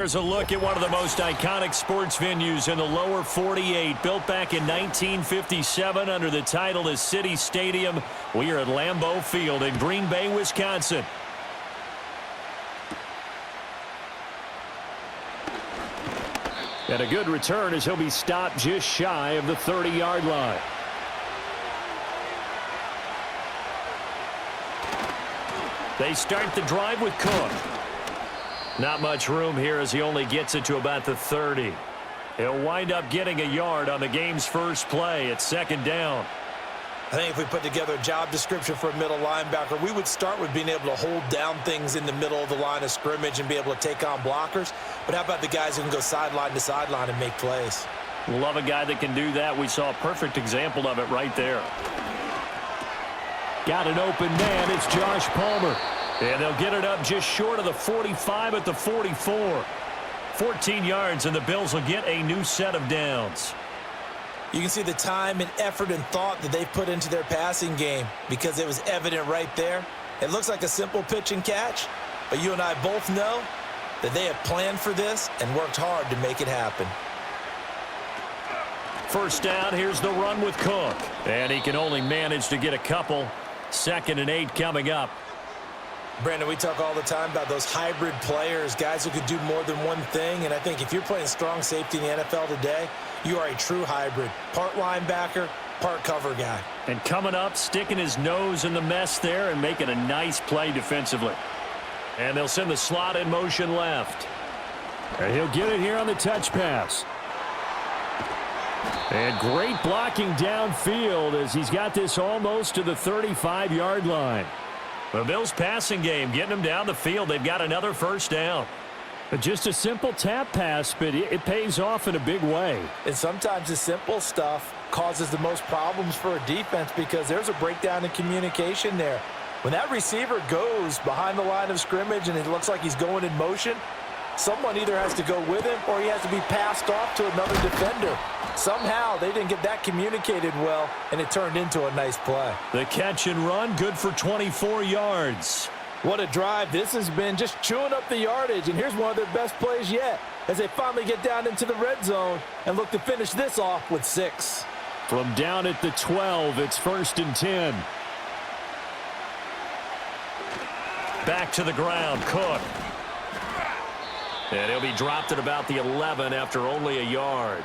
Here's a look at one of the most iconic sports venues in the lower 48, built back in 1957 under the title of City Stadium. We are at Lambeau Field in Green Bay, Wisconsin. And a good return as he'll be stopped just shy of the 30-yard line. They start the drive with Cook. Not much room here as he only gets it to about the 30. He'll wind up getting a yard on the game's first play. It's second down. I think if we put together a job description for a middle linebacker, we would start with being able to hold down things in the middle of the line of scrimmage and be able to take on blockers. But how about the guys who can go sideline to sideline and make plays? Love a guy that can do that. We saw a perfect example of it right there. Got an open man. It's Josh Palmer. And they'll get it up just short of the 45 at the 44. 14 yards, and the Bills will get a new set of downs. You can see the time and effort and thought that they put into their passing game because it was evident right there. It looks like a simple pitch and catch, but you and I both know that they have planned for this and worked hard to make it happen. First down, here's the run with Cook. And he can only manage to get a couple. 2nd and 8 coming up. Brandon, we talk all the time about those hybrid players, guys who could do more than one thing. And I think if you're playing strong safety in the NFL today, you are a true hybrid. Part linebacker, part cover guy. And coming up, sticking his nose in the mess there and making a nice play defensively. And they'll send the slot in motion left. And he'll get it here on the touch pass. And great blocking downfield as he's got this almost to the 35-yard line. The Bills' passing game getting them down the field. They've got another first down. But just a simple tap pass, but it pays off in a big way. And sometimes the simple stuff causes the most problems for a defense because there's a breakdown in communication there. When that receiver goes behind the line of scrimmage and it looks like he's going in motion, someone either has to go with him or he has to be passed off to another defender. Somehow they didn't get that communicated well, and it turned into a nice play. The catch and run, good for 24 yards. What a drive this has been, just chewing up the yardage, and here's one of their best plays yet as they finally get down into the red zone and look to finish this off with 6. From down at the 12, it's 1st and 10. Back to the ground, Cook. And he'll be dropped at about the 11 after only a yard.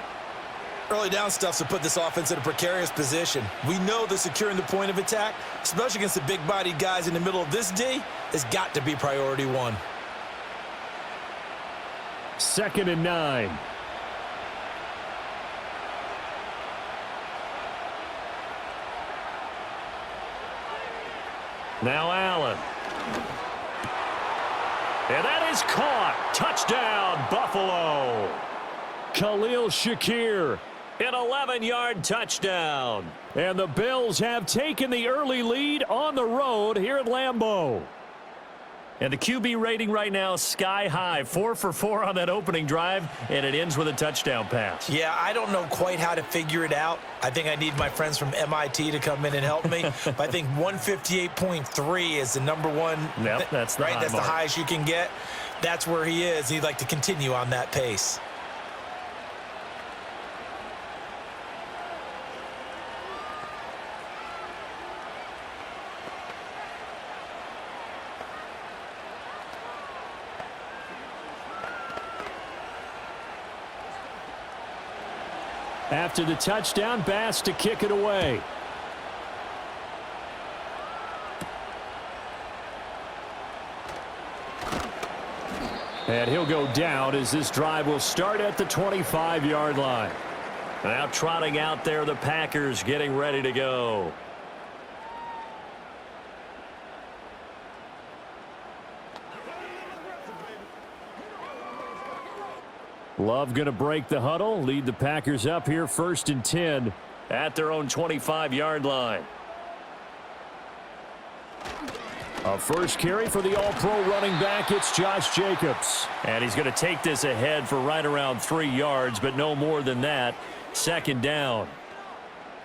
Early down stuff to put this offense in a precarious position. We know that securing the point of attack, especially against the big-bodied guys in the middle of this D, has got to be priority one. 2nd and 9. Now Allen. And that is caught. Touchdown, Buffalo. Khalil Shakir. An 11-yard touchdown. And the Bills have taken the early lead on the road here at Lambeau. And the QB rating right now is sky high. 4 for 4 on that opening drive, and it ends with a touchdown pass. Yeah, I don't know quite how to figure it out. I think I need my friends from MIT to come in and help me. But I think 158.3 is the number one. Yep, that's the right. That's mark. the highest you can get. That's where he is. He'd like to continue on that pace. After the touchdown, Bass to kick it away. And he'll go down as this drive will start at the 25-yard line. Now trotting out there, the Packers getting ready to go. Love going to break the huddle, lead the Packers up here 1st and 10 at their own 25-yard line. A first carry for the all-pro running back, it's Josh Jacobs. And he's going to take this ahead for right around 3 yards, but no more than that. 2nd down.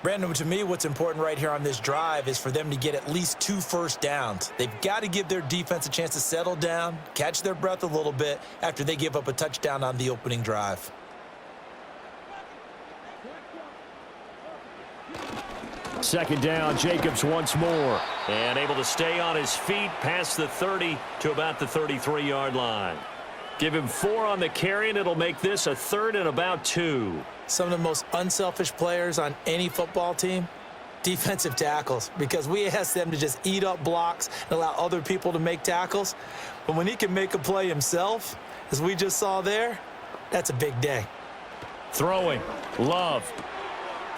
Brandon, to me, what's important right here on this drive is for them to get at least 2 first downs. They've got to give their defense a chance to settle down, catch their breath a little bit after they give up a touchdown on the opening drive. Second down, Jacobs once more. And able to stay on his feet past the 30 to about the 33-yard line. Give him 4 on the carry, and it'll make this a 3rd and about 2. Some of the most unselfish players on any football team, defensive tackles, because we ask them to just eat up blocks and allow other people to make tackles. But when he can make a play himself, as we just saw there, that's a big day. Throwing, Love.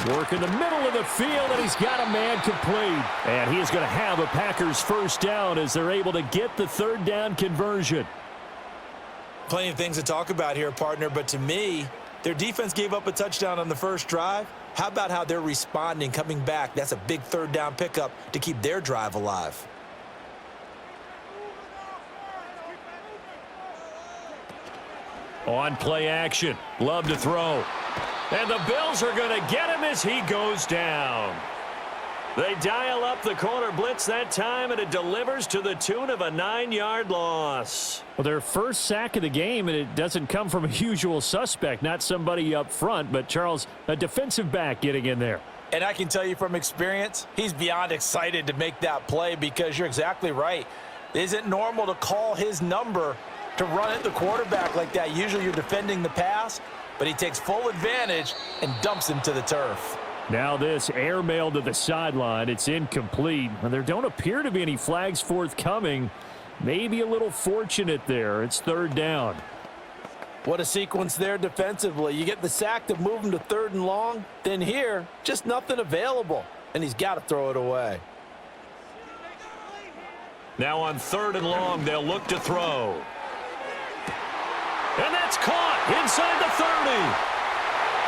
Work in the middle of the field, and he's got a man complete. And he is going to have a Packers first down as they're able to get the 3rd down conversion. Plenty of things to talk about here, partner, but to me, their defense gave up a touchdown on the first drive. How about how they're responding, coming back? That's a big 3rd down pickup to keep their drive alive. On play action, Love to throw. And the Bills are going to get him as he goes down. They dial up the corner blitz that time, and it delivers to the tune of a 9-yard loss. Well, their first sack of the game, and it doesn't come from a usual suspect, not somebody up front, but Charles, a defensive back getting in there. And I can tell you from experience, he's beyond excited to make that play because you're exactly right. It isn't normal to call his number to run at the quarterback like that. Usually you're defending the pass, but he takes full advantage and dumps him to the turf. Now this airmail to the sideline. It's incomplete. And there don't appear to be any flags forthcoming. Maybe a little fortunate there. It's 3rd down. What a sequence there defensively. You get the sack to move him to 3rd and long. Then here, just nothing available. And he's got to throw it away. Now on 3rd and long, they'll look to throw. And that's caught inside the 30.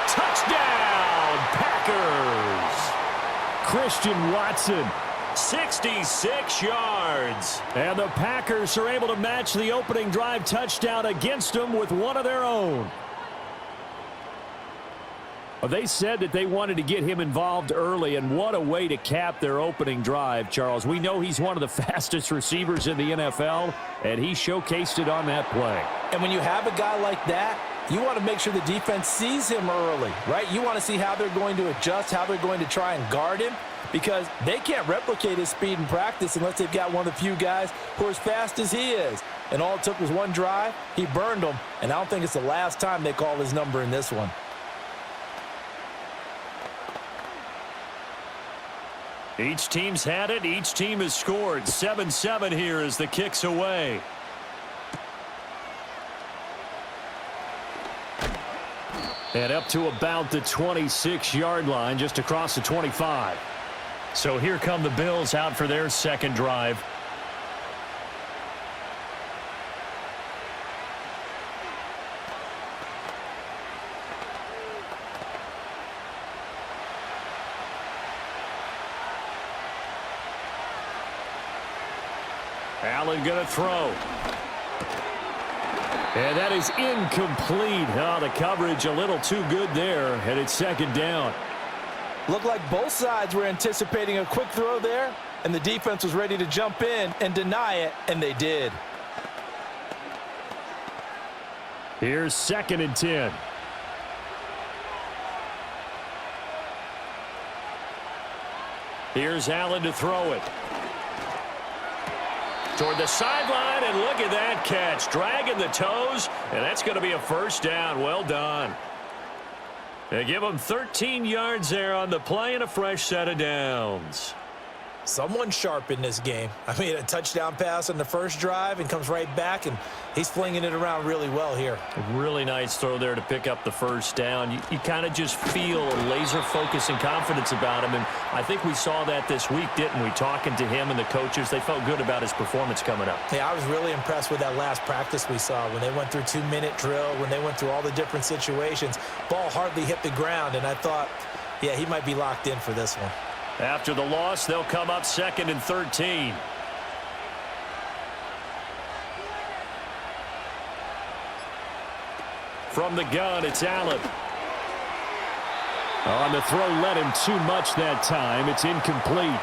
Touchdown, Packers. Christian Watson, 66 yards. And the Packers are able to match the opening drive touchdown against them with one of their own. Well, they said that they wanted to get him involved early, and what a way to cap their opening drive, Charles. We know he's one of the fastest receivers in the NFL, and he showcased it on that play. And when you have a guy like that, you want to make sure the defense sees him early, right? You want to see how they're going to adjust, how they're going to try and guard him, because they can't replicate his speed in practice unless they've got one of the few guys who are as fast as he is. And all it took was one drive. He burned them, and I don't think it's the last time they call his number in this one. Each team's had it. Each team has scored. 7-7 here as the kick's away. And up to about the 26-yard line, just across the 25. So here come the Bills out for their second drive. Allen going to throw. And that is incomplete. Oh, the coverage a little too good there, and it's 2nd down. Looked like both sides were anticipating a quick throw there, and the defense was ready to jump in and deny it, and they did. Here's 2nd and 10. Here's Allen to throw it. Toward the sideline, and look at that catch. Dragging the toes, and that's going to be a first down. Well done. They give them 13 yards there on the play and a fresh set of downs. Someone sharp in this game. I mean, a touchdown pass on the first drive and comes right back, and he's flinging it around really well here. A really nice throw there to pick up the first down. You kind of just feel a laser focus and confidence about him, and I think we saw that this week, didn't we? Talking to him and the coaches, they felt good about his performance coming up. Yeah, I was really impressed with that last practice we saw when they went through 2-minute drill, when they went through all the different situations. Ball hardly hit the ground, and I thought, yeah, he might be locked in for this one. After the loss, they'll come up 2nd and 13. From the gun, it's Allen. Oh, and the throw led him too much that time. It's incomplete.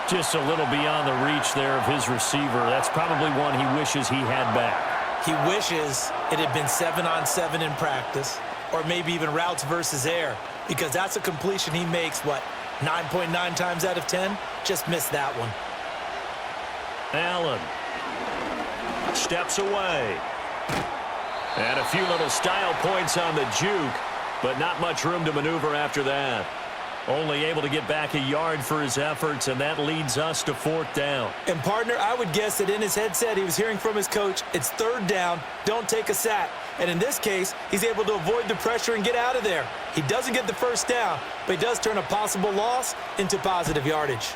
Just a little beyond the reach there of his receiver. That's probably one he wishes he had back. He wishes it had been 7-on-7 in practice, or maybe even routes versus air, because that's a completion he makes, 9.9 times out of 10? Just missed that one. Allen steps away. And a few little style points on the juke, but not much room to maneuver after that. Only able to get back a yard for his efforts, and that leads us to 4th down. And, partner, I would guess that in his headset he was hearing from his coach, it's 3rd down, don't take a sack. And in this case, he's able to avoid the pressure and get out of there. He doesn't get the 1st down, but he does turn a possible loss into positive yardage.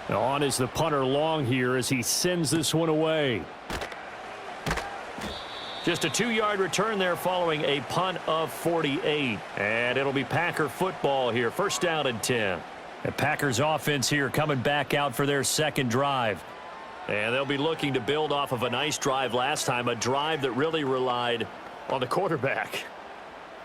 On is the punter long here as he sends this one away. Just a 2-yard return there following a punt of 48. And it'll be Packer football here. 1st down and 10. The Packers offense here coming back out for their 2nd drive. And they'll be looking to build off of a nice drive last time. A drive that really relied on the quarterback.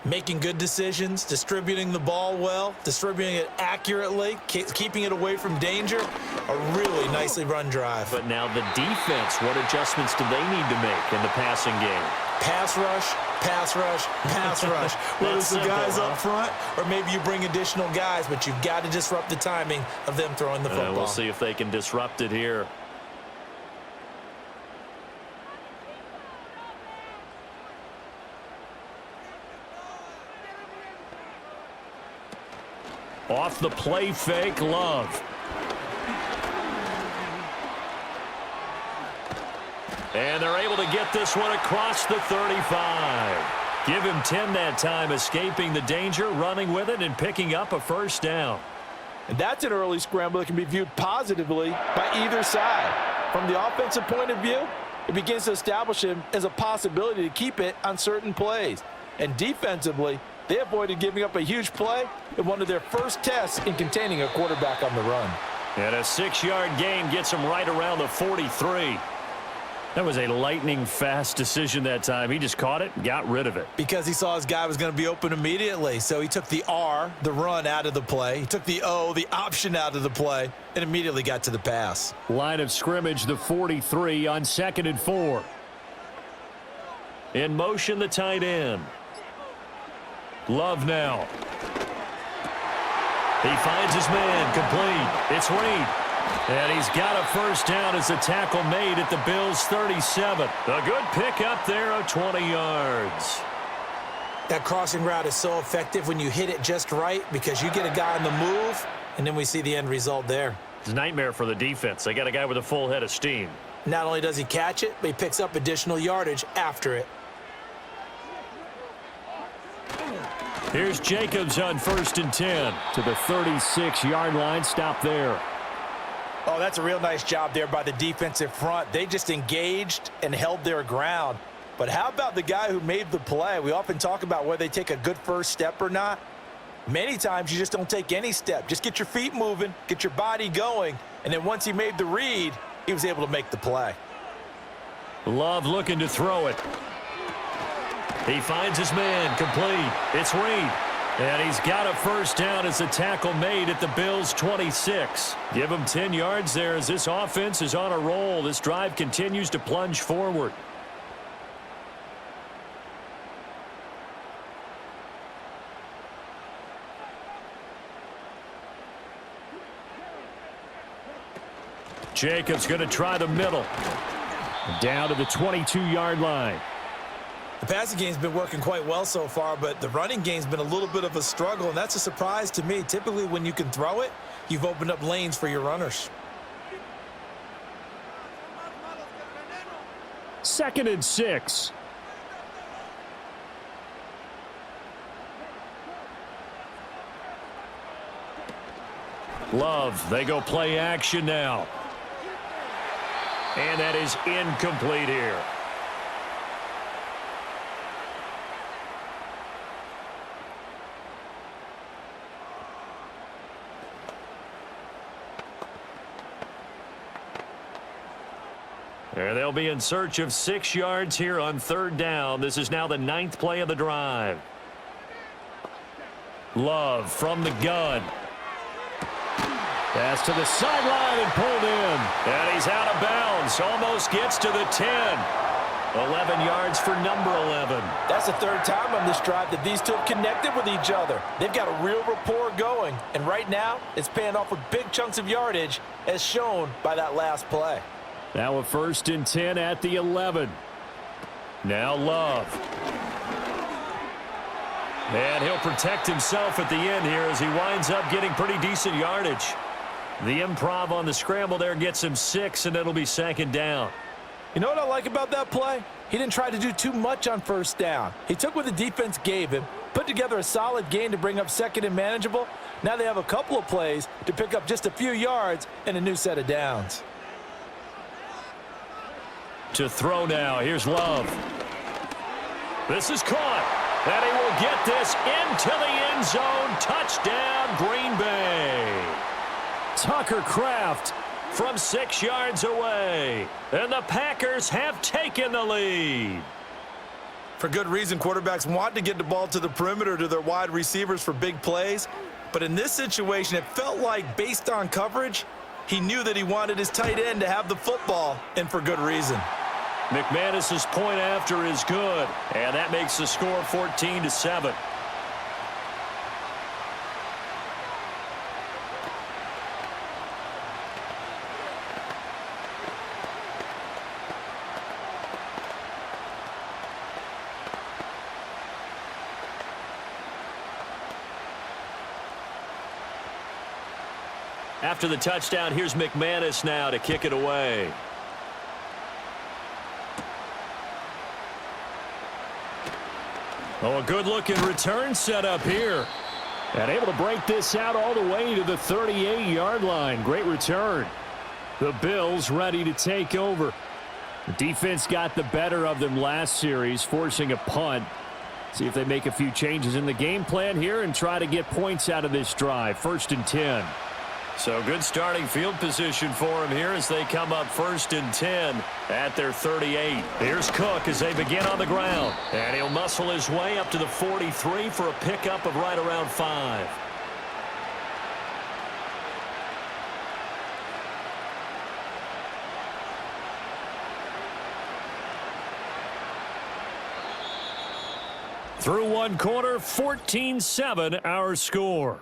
Making good decisions, distributing the ball well, distributing it accurately, keeping it away from danger. A really nicely run drive. But now the defense, what adjustments do they need to make in the passing game? Pass rush, pass rush, pass rush. Whether it's the guys up front or maybe you bring additional guys, but you've got to disrupt the timing of them throwing the football. We'll see if they can disrupt it here. Off the play fake, Love. And they're able to get this one across the 35. Give him 10 that time, escaping the danger, running with it, and picking up a 1st down. And that's an early scramble that can be viewed positively by either side. From the offensive point of view, it begins to establish him as a possibility to keep it on certain plays. And defensively, they avoided giving up a huge play in one of their first tests in containing a quarterback on the run. And a 6-yard gain gets him right around the 43. That was a lightning-fast decision that time. He just caught it and got rid of it. Because he saw his guy was going to be open immediately. So he took the R, the run, out of the play. He took the O, the option, out of the play, and immediately got to the pass. Line of scrimmage, the 43 on 2nd and 4. In motion, the tight end. Love now. He finds his man, complete. It's Reed. And he's got a 1st down as the tackle made at the Bills' 37. A good pickup there of 20 yards. That crossing route is so effective when you hit it just right because you get a guy on the move, and then we see the end result there. It's a nightmare for the defense. They got a guy with a full head of steam. Not only does he catch it, but he picks up additional yardage after it. Here's Jacobs on 1st and 10 to the 36-yard line. Stop there. Oh, that's a real nice job there by the defensive front. They just engaged and held their ground. But how about the guy who made the play? We often talk about whether they take a good first step or not. Many times you just don't take any step. Just get your feet moving, get your body going, and then once he made the read, he was able to make the play. Love looking to throw it. He finds his man, complete. It's Reed. And he's got a 1st down as the tackle made at the Bills' 26. Give him 10 yards there as this offense is on a roll. This drive continues to plunge forward. Jacobs going to try the middle. Down to the 22-yard line. The passing game's been working quite well so far, but the running game's been a little bit of a struggle, and that's a surprise to me. Typically, when you can throw it, you've opened up lanes for your runners. 2nd and 6. Love, they go play action now. And that is incomplete here. And they'll be in search of 6 yards here on 3rd down. This is now the 9th play of the drive. Love from the gun. Pass to the sideline and pulled in. And he's out of bounds. Almost gets to the 10. 11 yards for number 11. That's the third time on this drive that these two have connected with each other. They've got a real rapport going. And right now, it's paying off with big chunks of yardage, as shown by that last play. Now a 1st and 10 at the 11. Now Love. And he'll protect himself at the end here as he winds up getting pretty decent yardage. The improv on the scramble there gets him 6, and it'll be 2nd down. You know what I like about that play? He didn't try to do too much on 1st down. He took what the defense gave him, put together a solid gain to bring up 2nd and manageable. Now they have a couple of plays to pick up just a few yards and a new set of downs. To throw now. Here's Love. This is caught. And he will get this into the end zone. Touchdown, Green Bay. Tucker Kraft from 6 yards away. And the Packers have taken the lead. For good reason, quarterbacks want to get the ball to the perimeter to their wide receivers for big plays. But in this situation, it felt like, based on coverage, he knew that he wanted his tight end to have the football, and for good reason. McManus's point after is good, and that makes the score 14-7. After the touchdown, here's McManus now to kick it away. Oh, a good-looking return set up here. And able to break this out all the way to the 38-yard line. Great return. The Bills ready to take over. The defense got the better of them last series, forcing a punt. See if they make a few changes in the game plan here and try to get points out of this drive. 1st and 10. So good starting field position for him here as they come up 1st and 10 at their 38. Here's Cook as they begin on the ground. And he'll muscle his way up to the 43 for a pickup of right around 5. Through one quarter, 14-7 our score.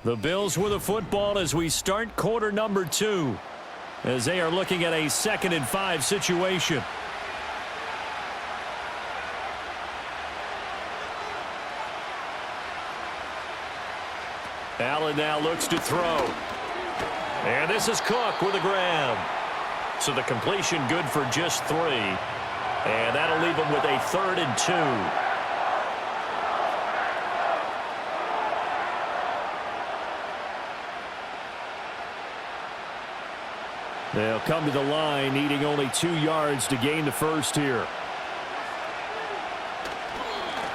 The Bills with a football as we start quarter number 2, as they are looking at a 2nd and 5 situation. Allen now looks to throw. And this is Cook with a grab. So the completion good for just 3. And that'll leave him with a 3rd and 2. They'll come to the line, needing only 2 yards to gain the first here.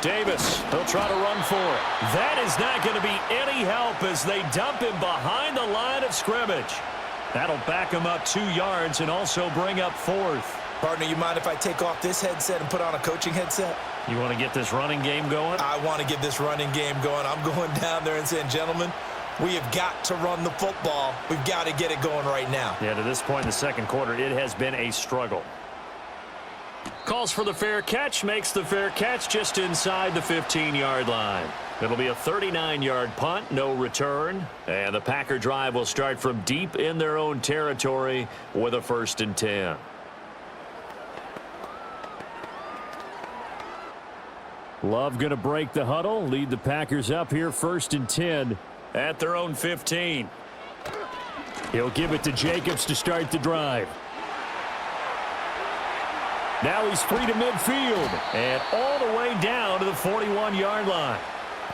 Davis, he'll try to run for it. That is not going to be any help as they dump him behind the line of scrimmage. That'll back him up 2 yards and also bring up 4th. Partner, you mind if I take off this headset and put on a coaching headset? You want to get this running game going? I want to get this running game going. I'm going down there and saying, gentlemen, we have got to run the football. We've got to get it going right now. Yeah, to this point in the second quarter, it has been a struggle. Calls for the fair catch, makes the fair catch just inside the 15-yard line. It'll be a 39-yard punt, no return. And the Packer drive will start from deep in their own territory with a 1st and 10. Love going to break the huddle, lead the Packers up here 1st and 10 at their own 15. He'll give it to Jacobs to start the drive. Now he's free to midfield and all the way down to the 41-yard line.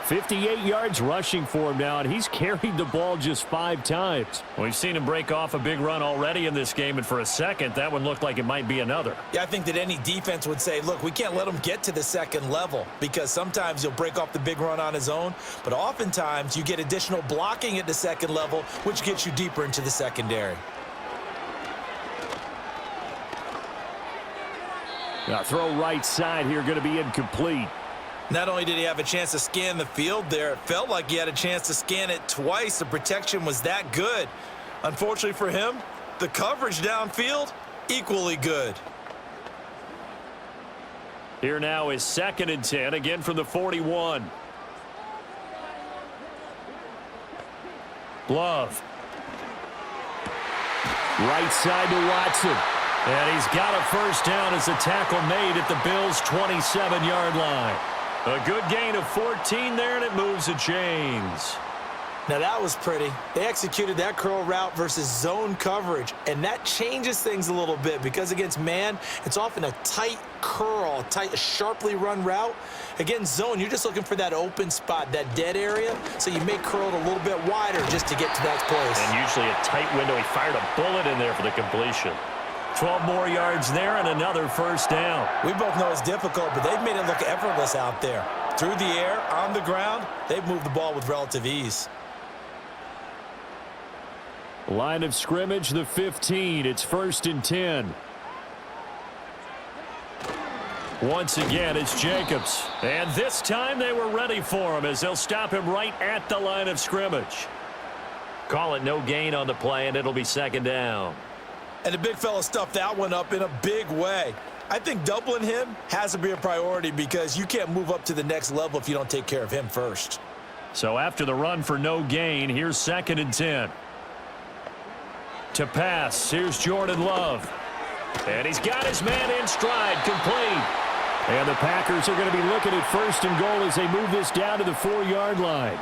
58 yards rushing for him now, and he's carried the ball just 5 times. We've seen him break off a big run already in this game, and for a second, that one looked like it might be another. Yeah, I think that any defense would say, look, we can't let him get to the second level because sometimes he'll break off the big run on his own, but oftentimes you get additional blocking at the second level, which gets you deeper into the secondary. Now throw right side here, going to be incomplete. Not only did he have a chance to scan the field there, it felt like he had a chance to scan it twice. The protection was that good. Unfortunately for him, the coverage downfield, equally good. Here now is 2nd and 10, again from the 41. Love. Right side to Watson. And he's got a first down as a tackle made at the Bills' 27-yard line. A good gain of 14 there, and it moves the chains. Now that was pretty. They executed that curl route versus zone coverage, and that changes things a little bit because against man, it's often a tight curl, tight, sharply run route. Against zone, you're just looking for that open spot, that dead area, so you may curl it a little bit wider just to get to that place. And usually a tight window. He fired a bullet in there for the completion. 12 more yards there and another first down. We both know it's difficult, but they've made it look effortless out there. Through the air, on the ground, they've moved the ball with relative ease. Line of scrimmage, the 15. It's 1st and 10. Once again, it's Jacobs. And this time they were ready for him as they'll stop him right at the line of scrimmage. Call it no gain on the play, and it'll be 2nd down. And the big fella stuffed that one up in a big way. I think doubling him has to be a priority because you can't move up to the next level if you don't take care of him first. So after the run for no gain, here's 2nd and 10. To pass, here's Jordan Love. And he's got his man in stride, complete. And the Packers are going to be looking at 1st and goal as they move this down to the 4-yard line.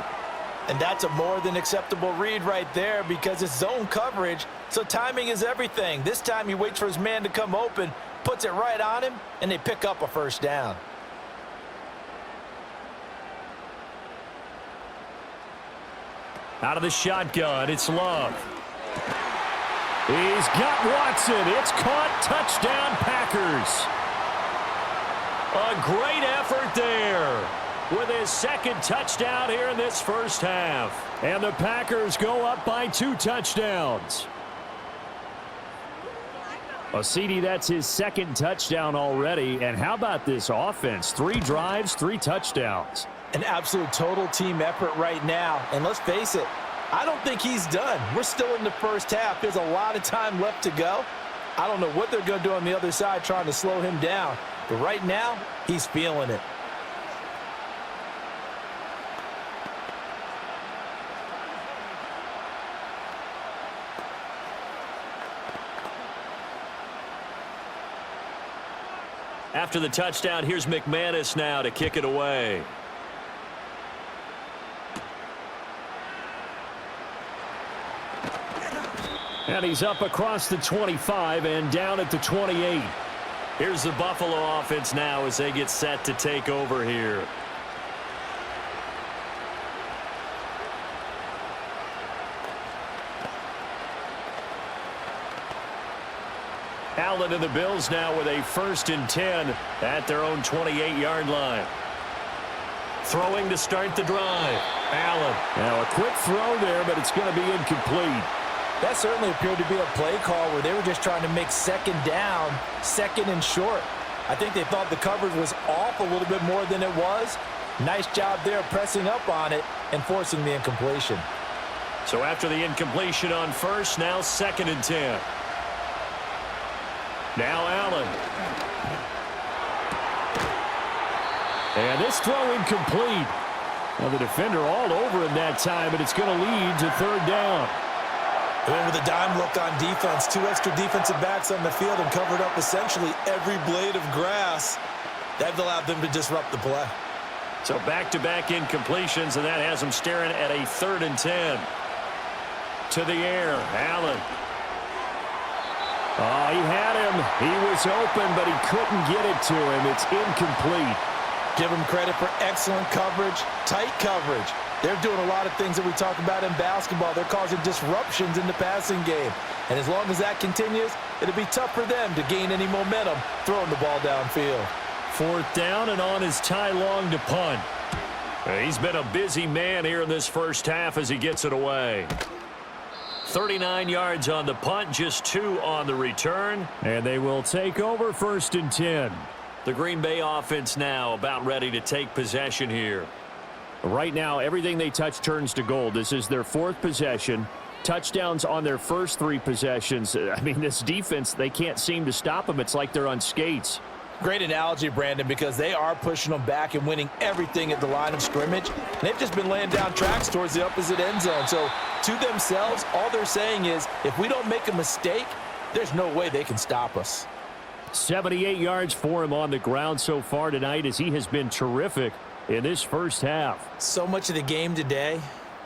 And that's a more than acceptable read right there because it's zone coverage, so timing is everything. This time he waits for his man to come open, puts it right on him, and they pick up a first down. Out of the shotgun, it's Love. He's got Watson. It's caught. Touchdown, Packers. A great effort there with his 2nd touchdown here in this first half. And the Packers go up by 2 touchdowns. Well, CD, that's his 2nd touchdown already. And how about this offense? 3 drives, 3 touchdowns. An absolute total team effort right now. And let's face it, I don't think he's done. We're still in the first half. There's a lot of time left to go. I don't know what they're going to do on the other side trying to slow him down. But right now, he's feeling it. After the touchdown, here's McManus now to kick it away. And he's up across the 25 and down at the 28. Here's the Buffalo offense now as they get set to take over here. Allen and the Bills now with a 1st and 10 at their own 28-yard line. Throwing to start the drive. Allen. Now a quick throw there, but it's going to be incomplete. That certainly appeared to be a play call where they were just trying to make 2nd down, 2nd and short. I think they thought the coverage was off a little bit more than it was. Nice job there pressing up on it and forcing the incompletion. So after the incompletion on 1st, now 2nd and 10. Now Allen. And this throw incomplete. Well, the defender all over him that time, but it's going to lead to 3rd down. And with a dime look on defense, 2 extra defensive backs on the field and covered up essentially every blade of grass. That allowed them to disrupt the play. So back-to-back incompletions, and that has them staring at a 3rd and 10. To the air, Allen. Oh, he had him. He was open, but he couldn't get it to him. It's incomplete. Give them credit for excellent coverage, tight coverage. They're doing a lot of things that we talk about in basketball. They're causing disruptions in the passing game. And as long as that continues, it'll be tough for them to gain any momentum throwing the ball downfield. 4th down and on his tie long to punt. He's been a busy man here in this first half as he gets it away. 39 yards on the punt, just 2 on the return. And they will take over 1st and 10. The Green Bay offense now about ready to take possession here. Right now, everything they touch turns to gold. This is their 4th possession. Touchdowns on their first 3 possessions. I mean, this defense, they can't seem to stop them. It's like they're on skates. Great analogy, Brandon, because they are pushing them back and winning everything at the line of scrimmage. And they've just been laying down tracks towards the opposite end zone. So to themselves, all they're saying is, if we don't make a mistake, there's no way they can stop us. 78 yards for him on the ground so far tonight as he has been terrific in this first half. So much of the game today,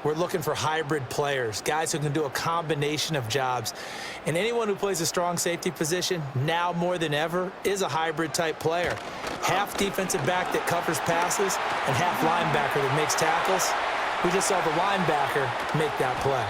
we're looking for hybrid players, guys who can do a combination of jobs. And anyone who plays a strong safety position, now more than ever, is a hybrid type player. Half defensive back that covers passes and half linebacker that makes tackles. We just saw the linebacker make that play.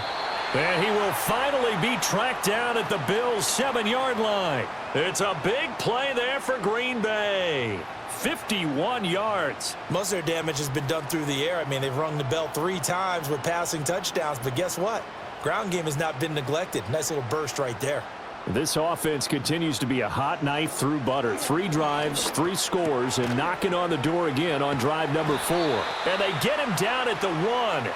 And he will finally be tracked down at the Bills' 7-yard line. It's a big play there for Green Bay. 51 yards. Most of their damage has been done through the air. I mean, they've rung the bell 3 times with passing touchdowns, but guess what? Ground game has not been neglected. Nice little burst right there. This offense continues to be a hot knife through butter. 3 drives, 3 scores, and knocking on the door again on drive number 4. And they get him down at the 1.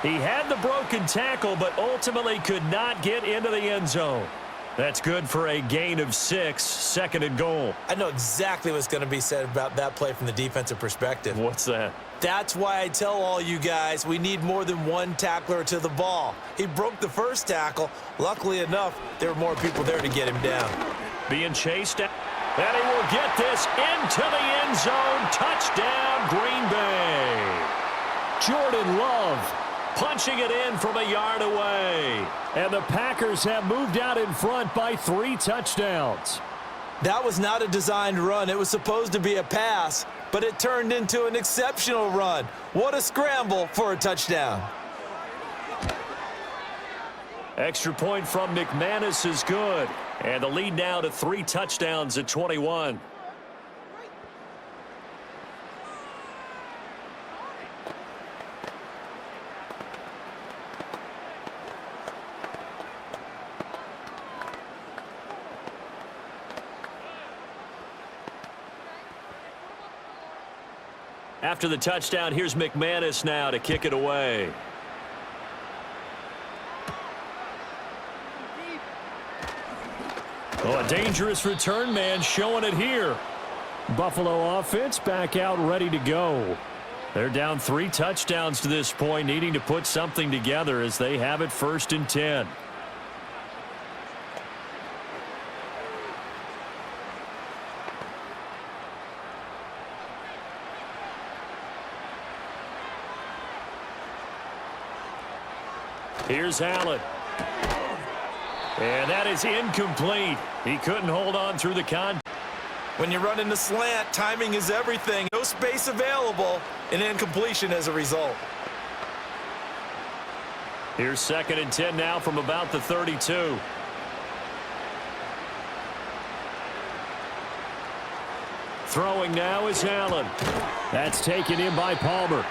He had the broken tackle, but ultimately could not get into the end zone. That's good for a gain of 6, 2nd and goal. I know exactly what's going to be said about that play from the defensive perspective. What's that? That's why I tell all you guys we need more than one tackler to the ball. He broke the first tackle. Luckily enough, there were more people there to get him down. Being chased out. And he will get this into the end zone. Touchdown, Green Bay. Jordan Love punching it in from a yard away. And the Packers have moved out in front by 3 touchdowns. That was not a designed run. It was supposed to be a pass, but it turned into an exceptional run. What a scramble for a touchdown. Extra point from McManus is good. And the lead now to 3 touchdowns at 21. After the touchdown, here's McManus now to kick it away. Oh, a dangerous return man showing it here. Buffalo offense back out ready to go. They're down 3 touchdowns to this point, needing to put something together as they have it 1st and 10. Here's Allen. And that is incomplete. He couldn't hold on through the contact. When you're running the slant, timing is everything. No space available, and incompletion as a result. Here's 2nd and 10 now from about the 32. Throwing now is Allen. That's taken in by Palmer.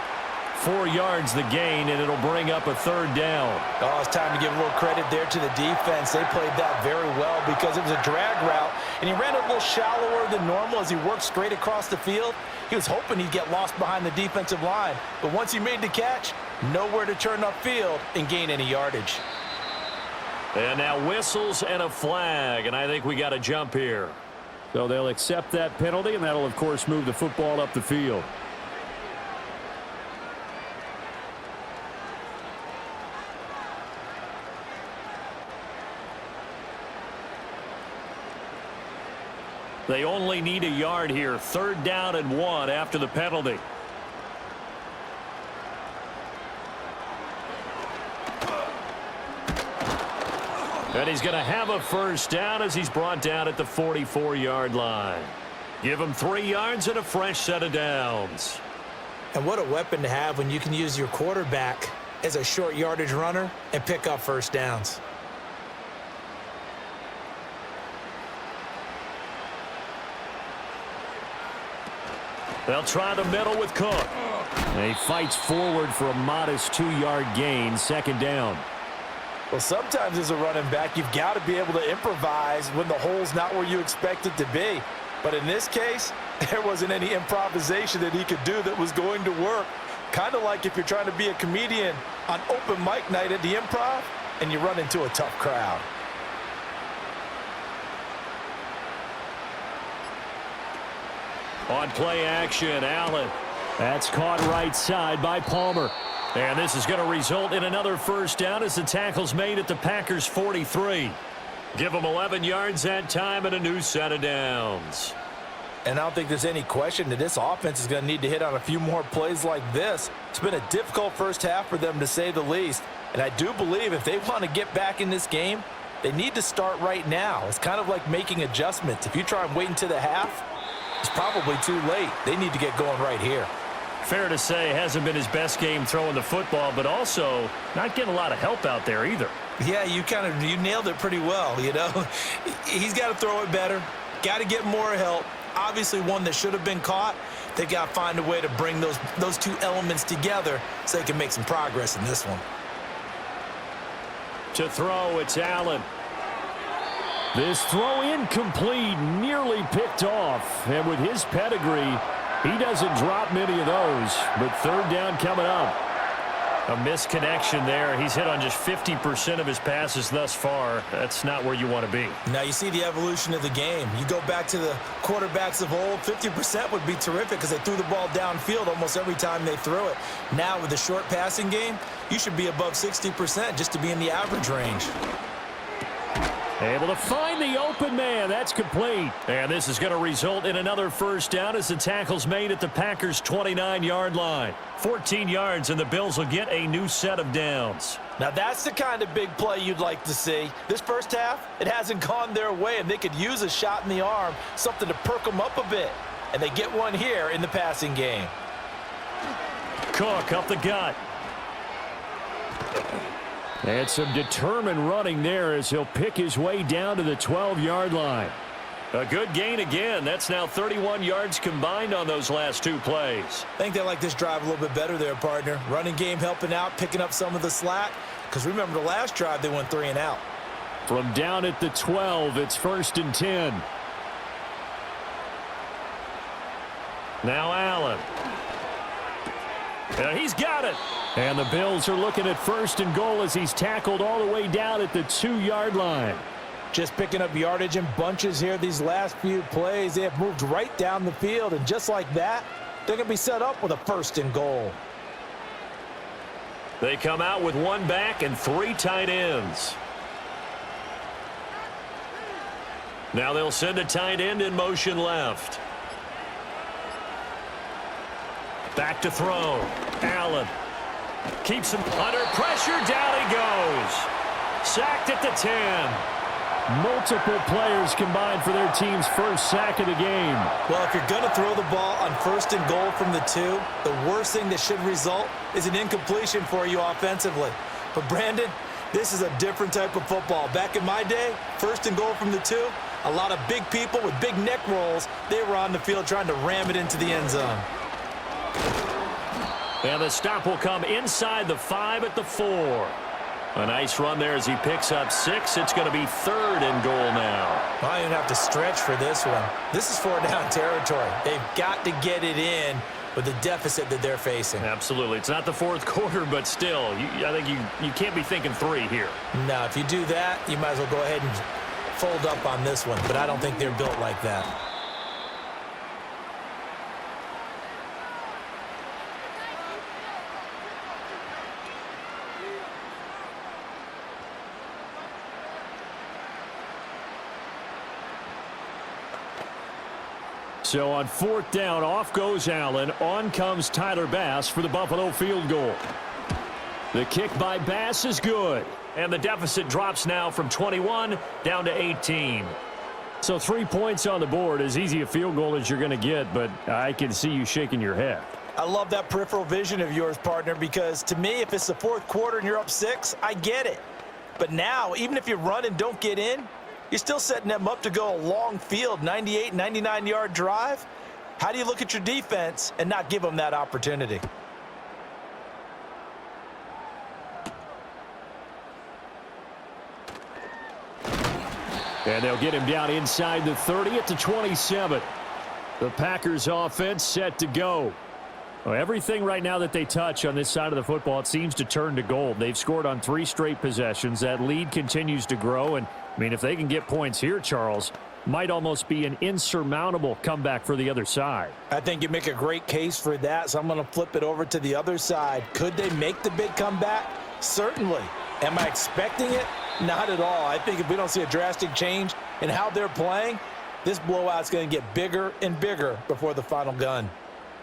4 yards the gain, and it'll bring up a 3rd down. Oh, it's time to give a little credit there to the defense. They played that very well because it was a drag route, and he ran a little shallower than normal as he worked straight across the field. He was hoping he'd get lost behind the defensive line, but once he made the catch, nowhere to turn upfield and gain any yardage. And now whistles and a flag, and I think we got a jump here. So they'll accept that penalty, and that'll, of course, move the football up the field. They only need a yard here. 3rd down and 1 after the penalty. And he's going to have a 1st down as he's brought down at the 44-yard line. Give him 3 yards and a fresh set of downs. And what a weapon to have when you can use your quarterback as a short yardage runner and pick up first downs. They'll try the middle with Cook. And he fights forward for a modest 2-yard gain, second down. Well, sometimes as a running back, you've got to be able to improvise when the hole's not where you expect it to be. But in this case, there wasn't any improvisation that he could do that was going to work. Kind of like if you're trying to be a comedian on open mic night at the Improv and you run into a tough crowd. On play action, Allen. That's caught right side by Palmer. And this is going to result in another first down as the tackle's made at the Packers' 43. Give them 11 yards that time and a new set of downs. And I don't think there's any question that this offense is going to need to hit on a few more plays like this. It's been a difficult first half for them, to say the least. And I do believe if they want to get back in this game, they need to start right now. It's kind of like making adjustments. If you try and wait until the half, it's probably too late. They need to get going right here. Fair to say, hasn't been his best game throwing the football, but also not getting a lot of help out there either. Yeah, you nailed it pretty well, you know. He's got to throw it better, got to get more help. Obviously one that should have been caught. They got to find a way to bring those two elements together so they can make some progress in this one. To throw, it's Allen. This throw incomplete, nearly picked off. And with his pedigree, he doesn't drop many of those. But third down coming up. A misconnection there. He's hit on just 50% of his passes thus far. That's not where you want to be. Now you see the evolution of the game. You go back to the quarterbacks of old, 50% would be terrific because they threw the ball downfield almost every time they threw it. Now with the short passing game, you should be above 60% just to be in the average range. Able to find the open man. That's complete. And this is going to result in another first down as the tackle's made at the Packers' 29-yard line. 14 yards, and the Bills will get a new set of downs. Now that's the kind of big play you'd like to see. This first half, it hasn't gone their way, and they could use a shot in the arm, something to perk them up a bit. And they get one here in the passing game. Cook up the gut. And some determined running there as he'll pick his way down to the 12-yard line. A good gain again. That's now 31 yards combined on those last two plays. I think they like this drive a little bit better there, partner. Running game helping out, picking up some of the slack. Because remember the last drive, they went 3 and out. From down at the 12, it's 1st and 10. Now Allen. And he's got it. And the Bills are looking at 1st and goal as he's tackled all the way down at the 2-yard line. Just picking up yardage in bunches here these last few plays. They have moved right down the field, and just like that, they're going to be set up with a 1st and goal. They come out with 1 back and 3 tight ends. Now they'll send a tight end in motion left. Back to throw. Allen keeps him under pressure. Down he goes. Sacked at the 10. Multiple players combined for their team's first sack of the game. Well, if you're going to throw the ball on 1st and goal from the 2, the worst thing that should result is an incompletion for you offensively. But, Brandon, this is a different type of football. Back in my day, 1st and goal from the 2, a lot of big people with big neck rolls, they were on the field trying to ram it into the end zone. And the stop will come inside the 5 at the 4. A nice run there as he picks up 6. It's going to be 3rd and goal now. I don't even have to stretch for this one. This is 4-down territory. They've got to get it in with the deficit that they're facing. Absolutely. It's not the 4th quarter, but still, I think you can't be thinking 3 here. No, if you do that, you might as well go ahead and fold up on this one. But I don't think they're built like that. So on 4th down, off goes Allen. On comes Tyler Bass for the Buffalo field goal. The kick by Bass is good. And the deficit drops now from 21 down to 18. So 3 points on the board, as easy a field goal as you're going to get, but I can see you shaking your head. I love that peripheral vision of yours, partner, because to me, if it's the fourth quarter and you're up 6, I get it. But now, even if you run and don't get in, you're still setting them up to go a long field, 98, 99-yard drive. How do you look at your defense and not give them that opportunity? And they'll get him down inside the 30 at the 27. The Packers offense set to go. Well, everything right now that they touch on this side of the football, it seems to turn to gold. They've scored on 3 straight possessions. That lead continues to grow. And, I mean, if they can get points here, Charles, might almost be an insurmountable comeback for the other side. I think you make a great case for that, so I'm going to flip it over to the other side. Could they make the big comeback? Certainly. Am I expecting it? Not at all. I think if we don't see a drastic change in how they're playing, this blowout's going to get bigger and bigger before the final gun.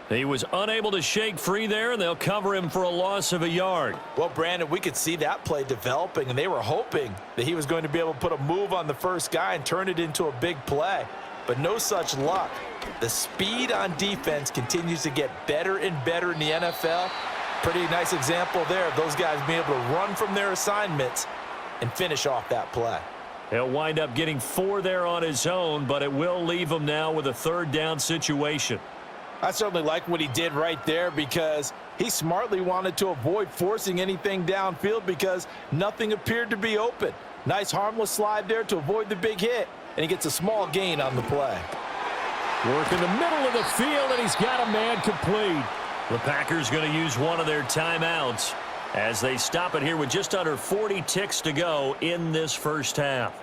He was unable to shake free there, and they'll cover him for a loss of a yard. Well, Brandon, we could see that play developing, and they were hoping that he was going to be able to put a move on the first guy and turn it into a big play. But no such luck. The speed on defense continues to get better and better in the NFL. Pretty nice example there of those guys being able to run from their assignments and finish off that play. He'll wind up getting 4 there on his own, but it will leave him now with a 3rd down situation. I certainly like what he did right there because he smartly wanted to avoid forcing anything downfield because nothing appeared to be open. Nice harmless slide there to avoid the big hit, and he gets a small gain on the play. Work in the middle of the field, and he's got a man complete. The Packers going to use one of their timeouts as they stop it here with just under 40 ticks to go in this first half.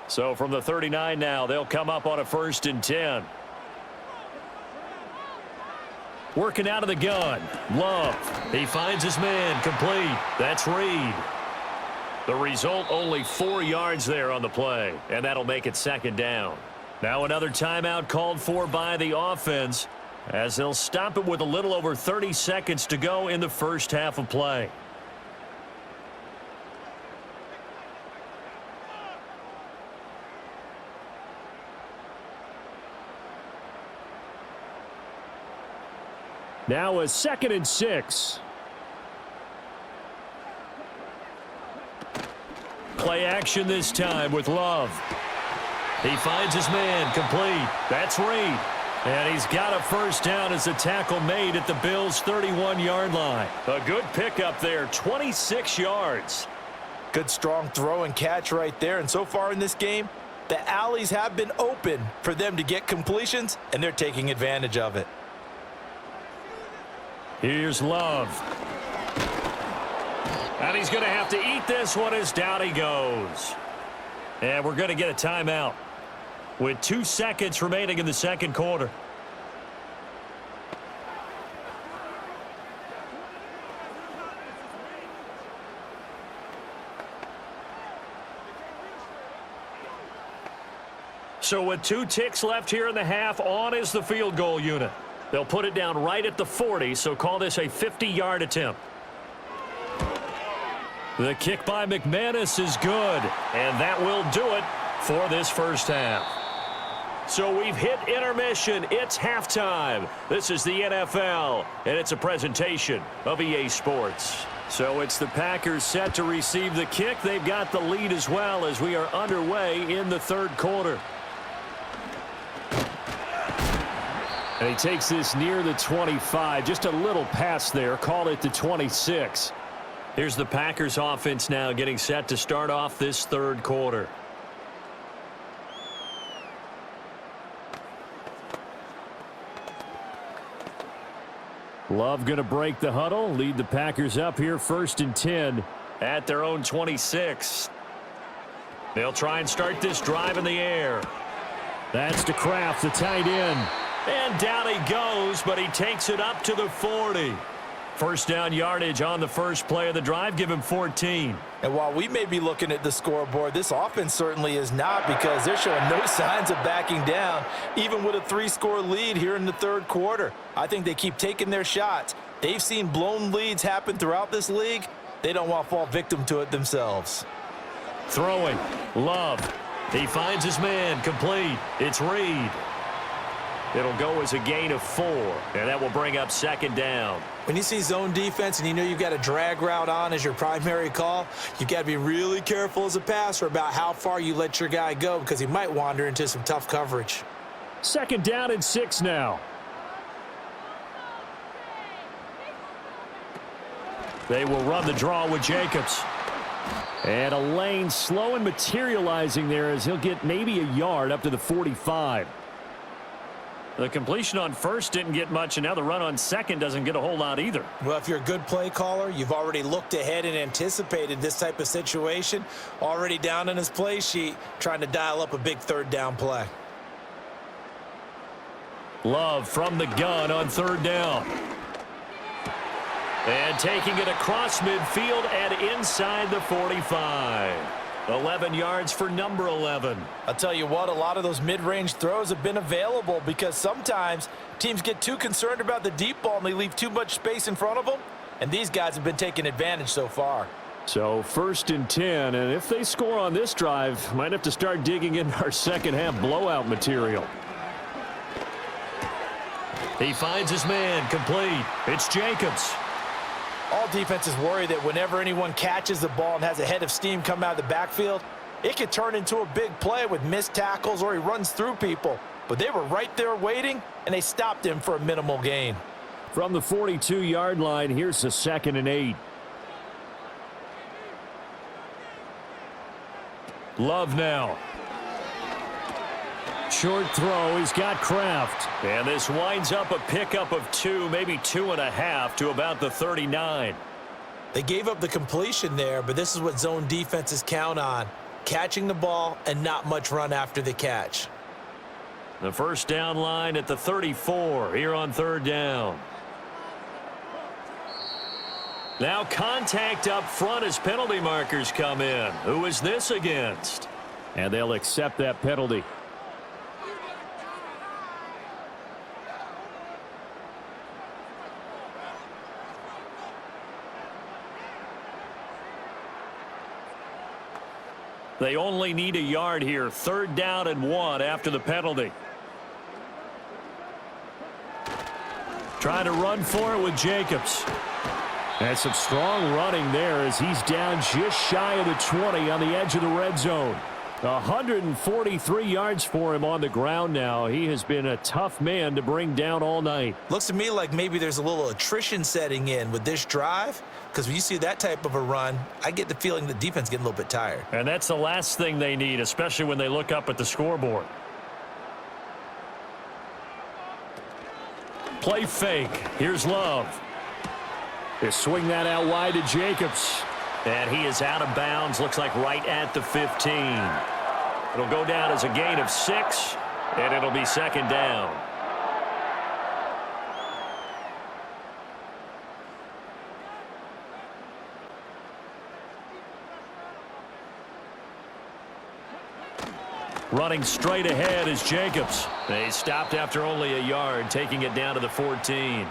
So from the 39 now, they'll come up on a 1st and 10. Working out of the gun. Love. He finds his man complete. That's Reed. The result, only 4 yards there on the play, and that'll make it 2nd down. Now another timeout called for by the offense as they'll stop it with a little over 30 seconds to go in the first half of play. Now a 2nd and 6. Play action this time with Love. He finds his man complete. That's Reed. And he's got a 1st down as the tackle made at the Bills' 31-yard line. A good pickup there, 26 yards. Good strong throw and catch right there. And so far in this game, the alleys have been open for them to get completions, and they're taking advantage of it. Here's Love. And he's going to have to eat this one as down he goes. And we're going to get a timeout with 2 seconds remaining in the 2nd quarter. So with 2 ticks left here in the half, on is the field goal unit. They'll put it down right at the 40, so call this a 50-yard attempt. The kick by McManus is good, and that will do it for this first half. So we've hit intermission. It's halftime. This is the NFL, and it's a presentation of EA Sports. So it's the Packers set to receive the kick. They've got the lead as well as we are underway in the 3rd quarter. And he takes this near the 25. Just a little pass there. Call it the 26. Here's the Packers offense now getting set to start off this 3rd quarter. Love going to break the huddle, lead the Packers up here 1st and 10 at their own 26. They'll try and start this drive in the air. That's to Kraft, the tight end. And down he goes, but he takes it up to the 40. First down yardage on the first play of the drive. Give him 14. And while we may be looking at the scoreboard, this offense certainly is not, because they're showing no signs of backing down, even with a 3-score lead here in the third quarter. I think they keep taking their shots. They've seen blown leads happen throughout this league. They don't want to fall victim to it themselves. Throwing. Love. He finds his man. Complete. It's Reed. It'll go as a gain of 4, and that will bring up second down. When you see zone defense and you know you've got a drag route on as your primary call, you've got to be really careful as a passer about how far you let your guy go, because he might wander into some tough coverage. Second down and 6 now. They will run the draw with Jacobs. And a lane slow and materializing there as he'll get maybe a yard up to the 45. The completion on first didn't get much, and now the run on second doesn't get a whole lot either. Well, if you're a good play caller, you've already looked ahead and anticipated this type of situation. Already down in his play sheet, trying to dial up a big third down play. Love from the gun on third down. And taking it across midfield and inside the 45. 11 yards for number 11. I'll tell you what, a lot of those mid-range throws have been available, because sometimes teams get too concerned about the deep ball and they leave too much space in front of them, and these guys have been taking advantage so far. So 1st and 10, and if they score on this drive, might have to start digging in our second half blowout material. He finds his man. Complete. It's Jacobs. All defenses worry that whenever anyone catches the ball and has a head of steam come out of the backfield, it could turn into a big play with missed tackles or he runs through people. But they were right there waiting, and they stopped him for a minimal gain. From the 42-yard line, here's a 2nd and 8. Love now. Short throw. He's got Kraft. And this winds up a pickup of 2, maybe 2.5 to about the 39. They gave up the completion there, but this is what zone defenses count on: catching the ball and not much run after the catch. The first down line at the 34 here on third down. Now contact up front as penalty markers come in. Who is this against? And they'll accept that penalty. They only need a yard here. 3rd down and 1 after the penalty. Trying to run for it with Jacobs. And some strong running there as he's down just shy of the 20 on the edge of the red zone. 143 yards for him on the ground now. He has been a tough man to bring down all night. Looks to me like maybe there's a little attrition setting in with this drive, because when you see that type of a run, I get the feeling the defense getting a little bit tired. And that's the last thing they need, especially when they look up at the scoreboard. Play fake. Here's Love. They swing that out wide to Jacobs. And he is out of bounds. Looks like right at the 15. It'll go down as a gain of 6, and it'll be second down. Running straight ahead is Jacobs. They stopped after only a yard, taking it down to the 14.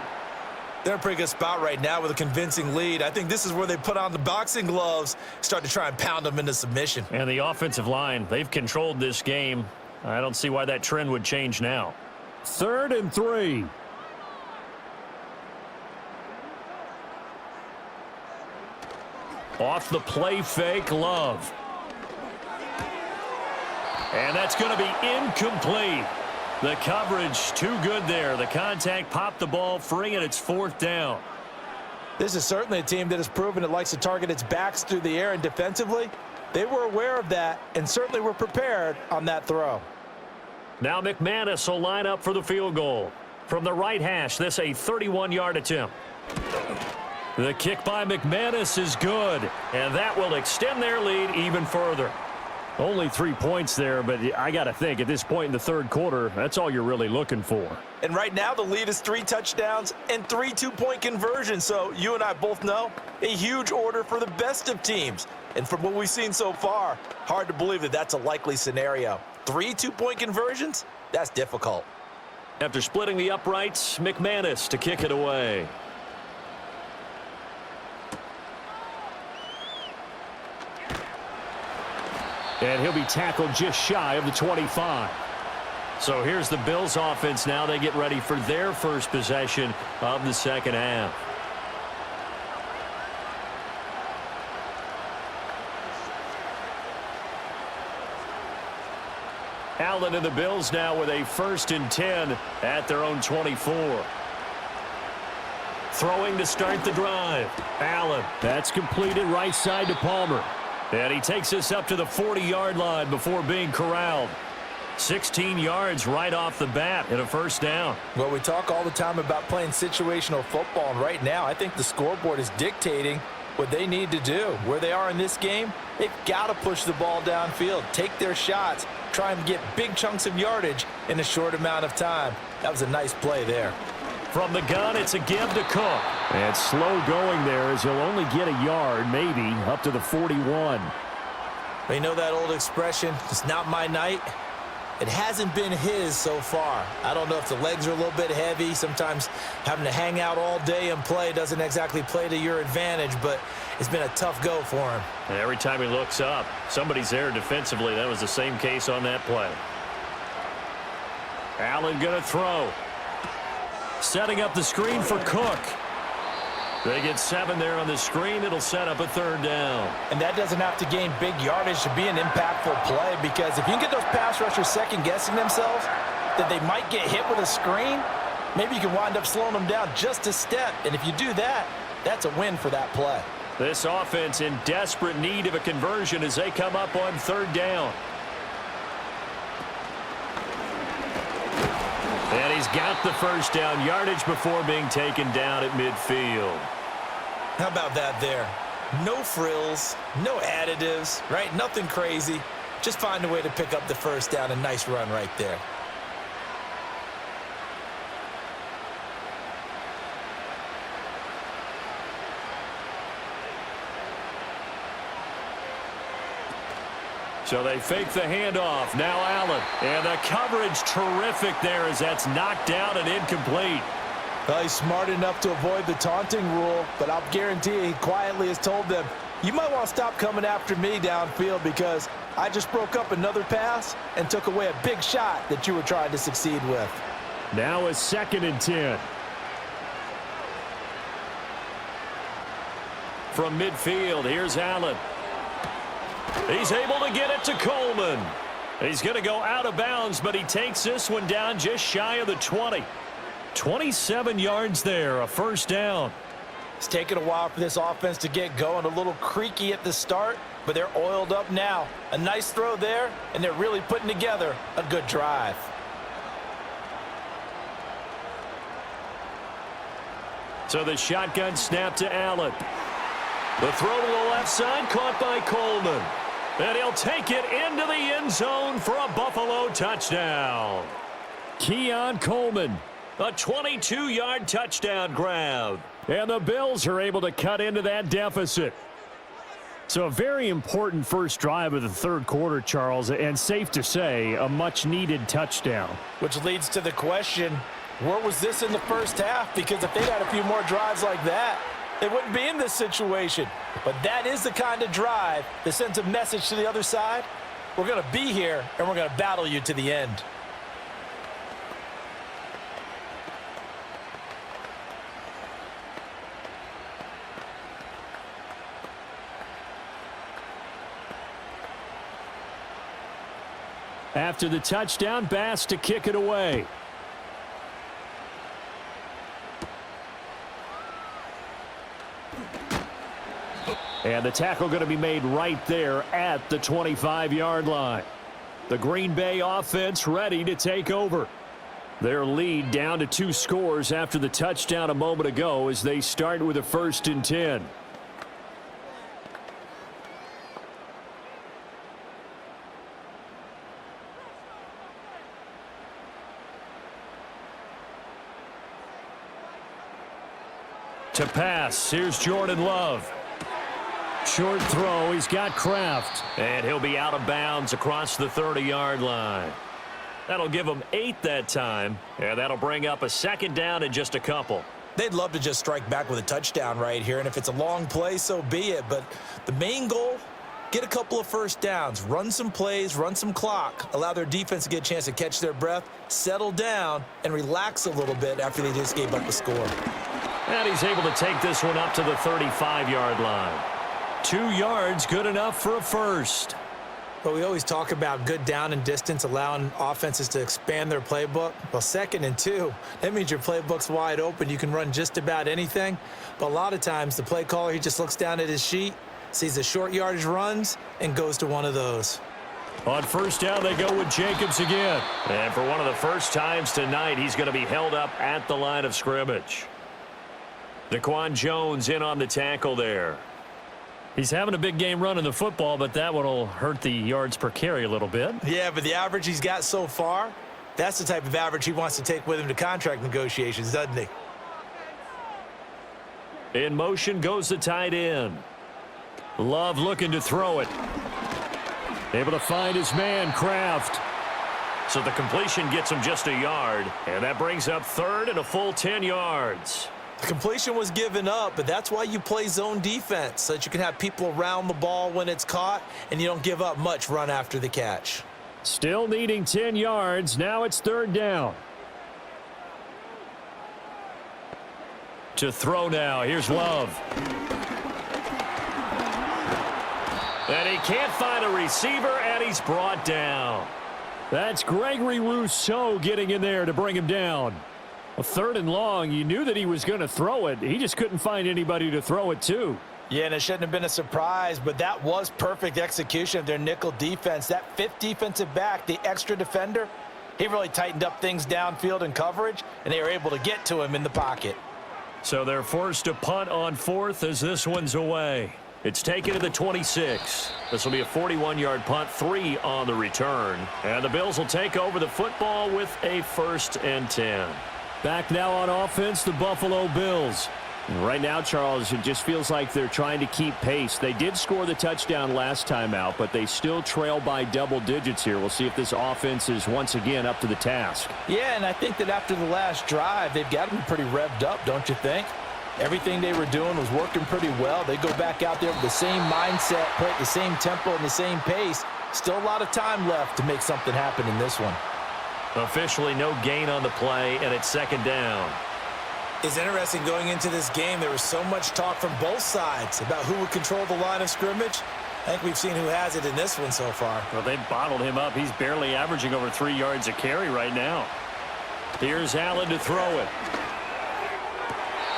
They're in a pretty good spot right now with a convincing lead. I think this is where they put on the boxing gloves, start to try and pound them into submission. And the offensive line, they've controlled this game. I don't see why that trend would change now. 3rd and 3. Off the play fake, Love. And that's going to be incomplete. The coverage too good there. The contact popped the ball free, and it's 4th down. This is certainly a team that has proven it likes to target its backs through the air, and defensively, they were aware of that and certainly were prepared on that throw. Now McManus will line up for the field goal. From the right hash, this a 31-yard attempt. The kick by McManus is good, and that will extend their lead even further. Only 3 points there, but I got to think at this point in the third quarter, that's all you're really looking for. And right now the lead is 3 touchdowns and 3 two-point conversions. So you and I both know a huge order for the best of teams. And from what we've seen so far, hard to believe that that's a likely scenario. 3 two-point conversions? That's difficult. After splitting the uprights, McManus to kick it away. And he'll be tackled just shy of the 25. So here's the Bills offense now. They get ready for their first possession of the second half. Allen and the Bills now with a 1st and 10 at their own 24. Throwing to start the drive. Allen. That's completed right side to Palmer. And he takes us up to the 40-yard line before being corralled. 16 yards right off the bat and a 1st down. Well, we talk all the time about playing situational football, and right now I think the scoreboard is dictating what they need to do. Where they are in this game, they've got to push the ball downfield, take their shots, try and get big chunks of yardage in a short amount of time. That was a nice play there. From the gun, it's a give to Cook. And slow going there as he'll only get a yard, maybe, up to the 41. You know that old expression, it's not my night? It hasn't been his so far. I don't know if the legs are a little bit heavy. Sometimes having to hang out all day and play doesn't exactly play to your advantage, but it's been a tough go for him. And every time he looks up, somebody's there defensively. That was the same case on that play. Allen going to throw. Setting up the screen for Cook. They get 7 there on the screen. It'll set up a 3rd down. And that doesn't have to gain big yardage to be an impactful play, because if you can get those pass rushers second-guessing themselves that they might get hit with a screen, maybe you can wind up slowing them down just a step. And if you do that, that's a win for that play. This offense in desperate need of a conversion as they come up on 3rd down. And he's got the 1st down yardage before being taken down at midfield. How about that there? No frills, no additives, right? Nothing crazy. Just find a way to pick up the 1st down. A nice run right there. So they fake the handoff. Now Allen. And the coverage terrific there as that's knocked down and incomplete. Well, he's smart enough to avoid the taunting rule, but I'll guarantee he quietly has told them, you might want to stop coming after me downfield because I just broke up another pass and took away a big shot that you were trying to succeed with. Now a 2nd and 10. From midfield, here's Allen. He's able to get it to Coleman. He's going to go out of bounds, but he takes this one down just shy of the 20. 27 yards there, a 1st down. It's taken a while for this offense to get going. A little creaky at the start, but they're oiled up now. A nice throw there, and they're really putting together a good drive. So the shotgun snap to Allen. The throw to the left side, caught by Coleman. And he'll take it into the end zone for a Buffalo touchdown. Keon Coleman. A 22-yard touchdown grab. And the Bills are able to cut into that deficit. So a very important first drive of the 3rd quarter, Charles, and safe to say, a much-needed touchdown. Which leads to the question, where was this in the 1st half? Because if they'd had a few more drives like that, they wouldn't be in this situation. But that is the kind of drive that sends a message to the other side. We're going to be here, and we're going to battle you to the end. After the touchdown, Bass to kick it away. And the tackle going to be made right there at the 25-yard line. The Green Bay offense ready to take over. Their lead down to 2 scores after the touchdown a moment ago as they start with a 1st and 10. To pass, here's Jordan Love. Short throw, he's got Kraft. And he'll be out of bounds across the 30-yard line. That'll give them 8 that time, and that'll bring up a second down in just a couple. They'd love to just strike back with a touchdown right here, and if it's a long play, so be it. But the main goal, get a couple of first downs, run some plays, run some clock, allow their defense to get a chance to catch their breath, settle down, and relax a little bit after they just gave up the score. And he's able to take this one up to the 35-yard line. 2 yards, good enough for a first. But we always talk about good down and distance, allowing offenses to expand their playbook. Well, 2nd and 2, that means your playbook's wide open. You can run just about anything. But a lot of times, the play caller, he just looks down at his sheet, sees the short yardage runs, and goes to one of those. On first down, they go with Jacobs again. And for one of the first times tonight, he's going to be held up at the line of scrimmage. Daquan Jones in on the tackle there. He's having a big game running the football, but that one will hurt the yards per carry a little bit. Yeah, but the average he's got so far, that's the type of average he wants to take with him to contract negotiations, doesn't he? In motion goes the tight end. Love looking to throw it. Able to find his man, Kraft. So the completion gets him just a yard, and that brings up 3rd and a full 10 yards. The completion was given up, but that's why you play zone defense, so that you can have people around the ball when it's caught, and you don't give up much run after the catch. Still needing 10 yards. Now it's 3rd down. To throw now. Here's Love. And he can't find a receiver, and he's brought down. That's Gregory Rousseau getting in there to bring him down. A 3rd and long. You knew that he was going to throw it. He just couldn't find anybody to throw it to. Yeah, and it shouldn't have been a surprise, but that was perfect execution of their nickel defense. That 5th defensive back, the extra defender, he really tightened up things downfield in coverage, and they were able to get to him in the pocket. So they're forced to punt on 4th as this one's away. It's taken to the 26. This will be a 41-yard punt, 3 on the return. And the Bills will take over the football with a 1st and 10. Back now on offense, the Buffalo Bills. Right now, Charles, it just feels like they're trying to keep pace. They did score the touchdown last time out, but they still trail by double digits here. We'll see if this offense is once again up to the task. Yeah, and I think that after the last drive, they've got to be pretty revved up, don't you think? Everything they were doing was working pretty well. They go back out there with the same mindset, play at the same tempo and the same pace. Still a lot of time left to make something happen in this one. Officially no gain on the play, and it's 2nd down. It's interesting going into this game. There was so much talk from both sides about who would control the line of scrimmage. I think we've seen who has it in this one so far. Well, they bottled him up. He's barely averaging over 3 yards a carry right now. Here's Allen to throw it.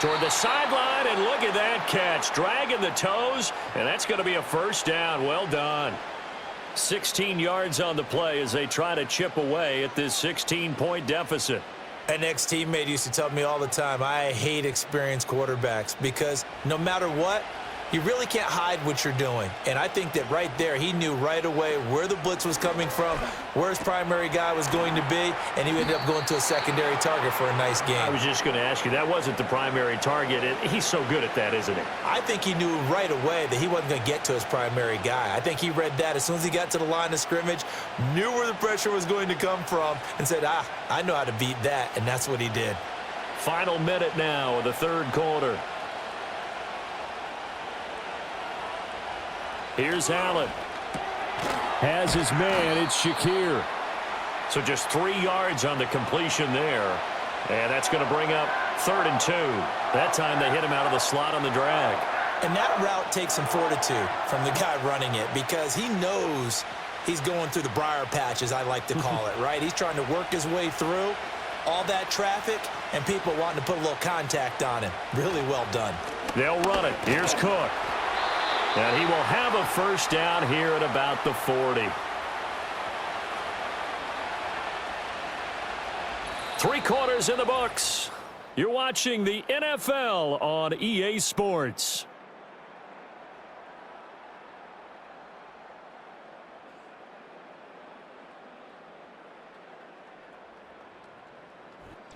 Toward the sideline, and look at that catch. Dragging the toes, and that's going to be a 1st down. Well done. 16 yards on the play as they try to chip away at this 16-point deficit. An ex-teammate used to tell me all the time, I hate experienced quarterbacks because no matter what, you really can't hide what you're doing. And I think that right there, he knew right away where the blitz was coming from, where his primary guy was going to be, and he ended up going to a secondary target for a nice game. I was just going to ask you, that wasn't the primary target. He's so good at that, isn't he? I think he knew right away that he wasn't going to get to his primary guy. I think he read that as soon as he got to the line of scrimmage, knew where the pressure was going to come from, and said, I know how to beat that, and that's what he did. Final minute now of the 3rd quarter. Here's Allen. Has his man. It's Shakir. So just 3 yards on the completion there. And that's going to bring up 3rd and 2. That time they hit him out of the slot on the drag. And that route takes some fortitude from the guy running it because he knows he's going through the briar patch, as I like to call it, right? He's trying to work his way through all that traffic and people wanting to put a little contact on him. Really well done. They'll run it. Here's Cook. And he will have a 1st down here at about the 40. 3 quarters in the books. You're watching the NFL on EA Sports.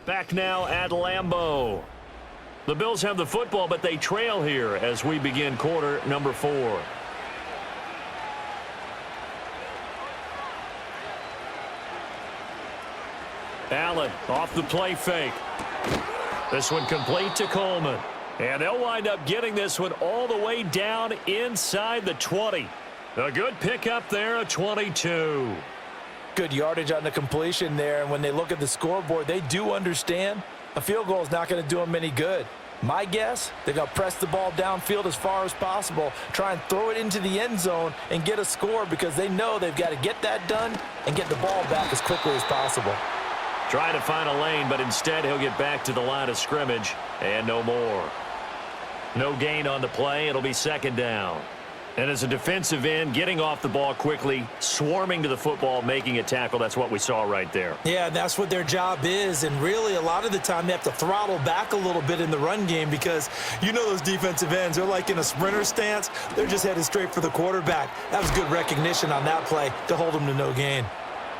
Back now at Lambeau. The Bills have the football, but they trail here as we begin quarter number 4. Allen off the play fake. This one complete to Coleman. And they'll wind up getting this one all the way down inside the 20. A good pickup there, a 22. Good yardage on the completion there, and when they look at the scoreboard, they do understand a field goal is not going to do them any good. My guess, they're going to press the ball downfield as far as possible, try and throw it into the end zone and get a score because they know they've got to get that done and get the ball back as quickly as possible. Trying to find a lane, but instead he'll get back to the line of scrimmage and no more. No gain on the play. It'll be second down. And as a defensive end, getting off the ball quickly, swarming to the football, making a tackle, that's what we saw right there. Yeah, that's what their job is, and really a lot of the time they have to throttle back a little bit in the run game because you know those defensive ends, they're like in a sprinter stance. They're just headed straight for the quarterback. That was good recognition on that play to hold them to no gain.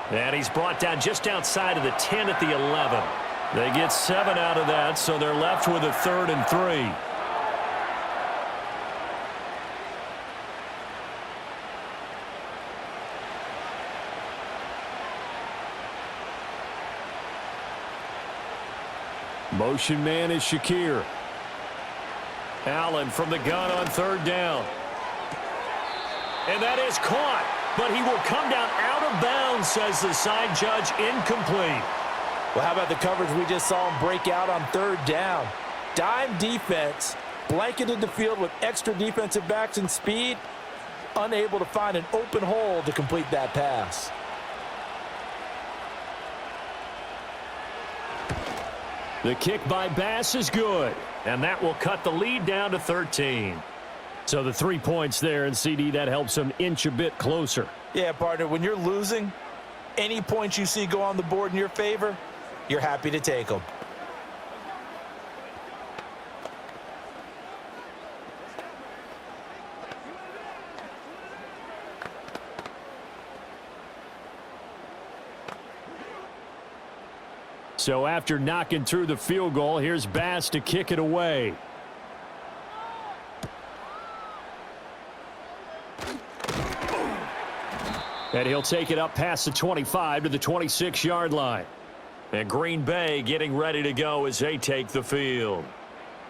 And he's brought down just outside of the 10 at the 11. They get 7 out of that, so they're left with a 3rd and 3. Motion man is Shakir. Allen from the gun on 3rd down. And that is caught, but he will come down out of bounds, says the side judge, incomplete. Well, how about the coverage we just saw him break out on 3rd down? Dime defense, blanketed the field with extra defensive backs and speed, unable to find an open hole to complete that pass. The kick by Bass is good. And that will cut the lead down to 13. So the 3 points there, and CD, that helps them inch a bit closer. Yeah, partner, when you're losing, any points you see go on the board in your favor, you're happy to take them. So after knocking through the field goal, here's Bass to kick it away. And he'll take it up past the 25 to the 26-yard line. And Green Bay getting ready to go as they take the field.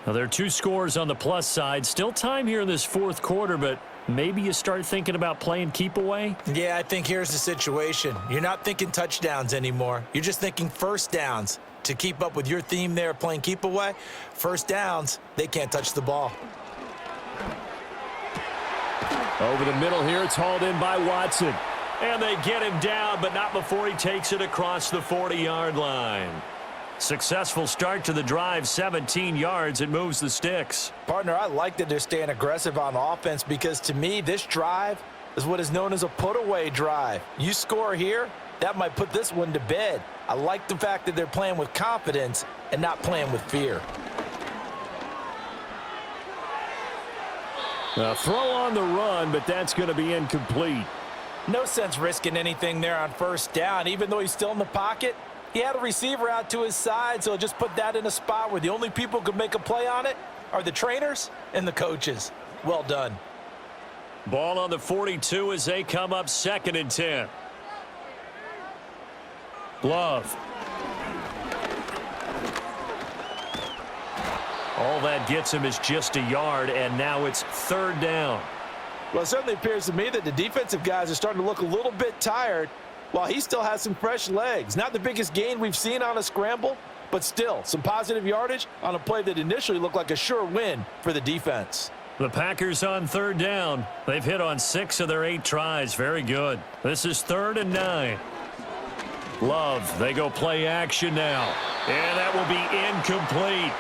Now, there are 2 scores on the plus side. Still time here in this 4th quarter, but maybe you start thinking about playing keep away? Yeah, I think here's the situation. You're not thinking touchdowns anymore. You're just thinking first downs. To keep up with your theme there, playing keep away, first downs, they can't touch the ball. Over the middle here, it's hauled in by Watson. And they get him down, but not before he takes it across the 40-yard line. Successful start to the drive, 17 yards. It moves the sticks. Partner, I like that they're staying aggressive on offense because to me, this drive is what is known as a put-away drive. You score here, that might put this one to bed. I like the fact that they're playing with confidence and not playing with fear. A throw on the run, but that's going to be incomplete. No sense risking anything there on first down. Even though he's still in the pocket, he had a receiver out to his side, so just put that in a spot where the only people who could make a play on it are the trainers and the coaches. Well done. Ball on the 42 as they come up 2nd and 10. Love. All that gets him is just a yard, and now it's 3rd down. Well, it certainly appears to me that the defensive guys are starting to look a little bit tired while he still has some fresh legs. Not the biggest gain we've seen on a scramble, but still some positive yardage on a play that initially looked like a sure win for the defense. The Packers on 3rd down. They've hit on 6 of their 8 tries. Very good. This is 3rd and 9. Love, they go play action now. And that will be incomplete.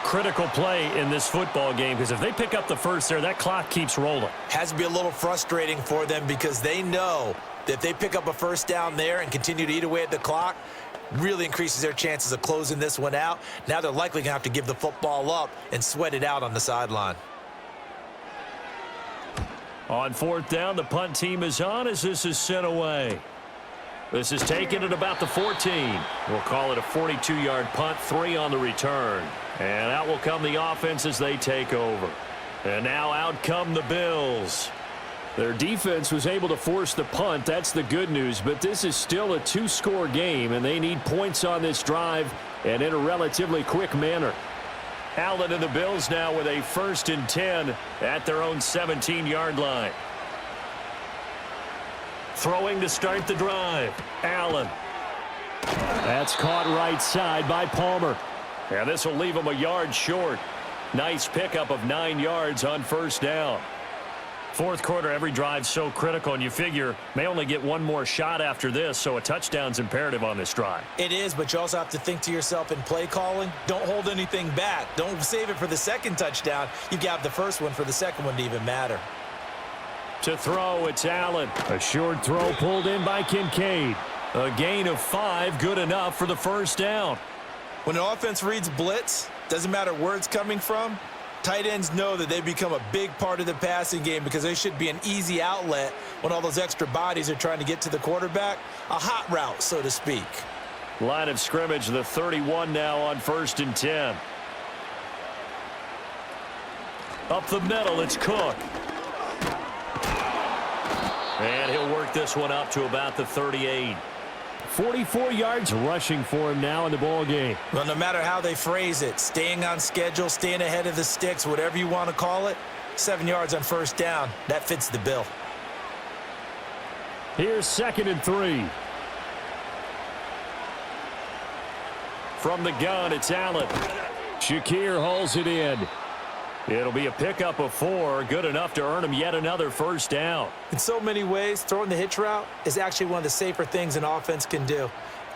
Critical play in this football game because if they pick up the first there, that clock keeps rolling. Has to be a little frustrating for them because they know that if they pick up a first down there and continue to eat away at the clock, really increases their chances of closing this one out. Now they're likely going to have to give the football up and sweat it out on the sideline. On 4th down, the punt team is on as this is sent away. This is taken at about the 14. We'll call it a 42-yard punt, 3 on the return. And out will come the offense as they take over. And now out come the Bills. Their defense was able to force the punt. That's the good news. But this is still a two-score game, and they need points on this drive and in a relatively quick manner. Allen and the Bills now with a 1st and 10 at their own 17-yard line. Throwing to start the drive. Allen. That's caught right side by Palmer. And this will leave him a yard short. Nice pickup of 9 yards on 1st down. Fourth quarter, every drive's so critical, and you figure may only get one more shot after this, so a touchdown's imperative on this drive. It is, but you also have to think to yourself in play calling, don't hold anything back. Don't save it for the second touchdown. You got the first one for the second one to even matter. To throw, it's Allen. A short throw pulled in by Kincaid. A gain of 5, good enough for the 1st down. When an offense reads blitz, doesn't matter where it's coming from, tight ends know that they become a big part of the passing game because they should be an easy outlet when all those extra bodies are trying to get to the quarterback. A hot route, so to speak. Line of scrimmage, the 31 now on 1st and 10. Up the middle, it's Cook. And he'll work this one up to about the 38. 44 yards rushing for him now in the ball game. Well, no matter how they phrase it, staying on schedule, staying ahead of the sticks, whatever you want to call it, 7 yards on 1st down, that fits the bill. Here's 2nd and 3. From the gun, it's Allen. Shakir hauls it in. It'll be a pickup of 4, good enough to earn him yet another 1st down. In so many ways, throwing the hitch route is actually one of the safer things an offense can do.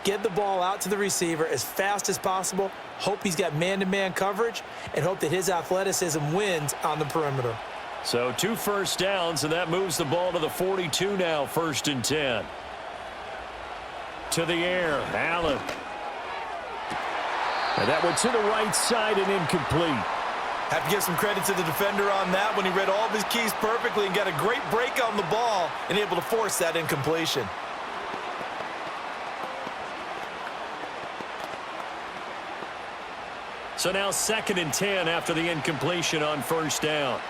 Get the ball out to the receiver as fast as possible, hope he's got man-to-man coverage, and hope that his athleticism wins on the perimeter. So 2 1st downs, and that moves the ball to the 42 now, 1st and 10. To the air, Allen. And that one to the right side and incomplete. Have to give some credit to the defender on that when he read all of his keys perfectly and got a great break on the ball and able to force that incompletion. So now 2nd and 10 after the incompletion on 1st down.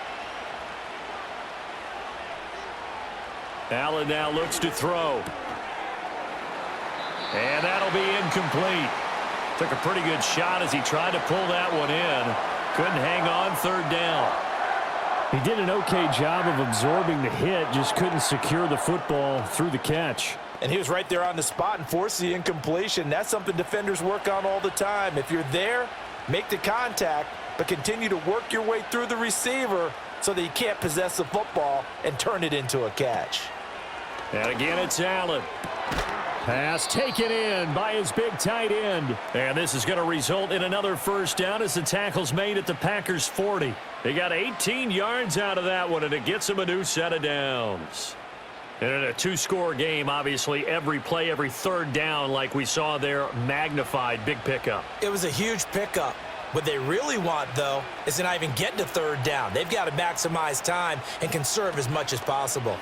Allen now looks to throw. And that'll be incomplete. Took a pretty good shot as he tried to pull that one in. Couldn't hang on 3rd down. He did an okay job of absorbing the hit, just couldn't secure the football through the catch. And he was right there on the spot and forced the incompletion. That's something defenders work on all the time. If you're there, make the contact, but continue to work your way through the receiver so that you can't possess the football and turn it into a catch. And again, it's Allen. Pass taken in by his big tight end. And this is going to result in another 1st down as the tackle's made at the Packers' 40. They got 18 yards out of that one, and it gets them a new set of downs. And in a 2-score game, obviously, every play, every 3rd down, like we saw there, magnified, big pickup. It was a huge pickup. What they really want, though, is to not even get to 3rd down. They've got to maximize time and conserve as much as possible.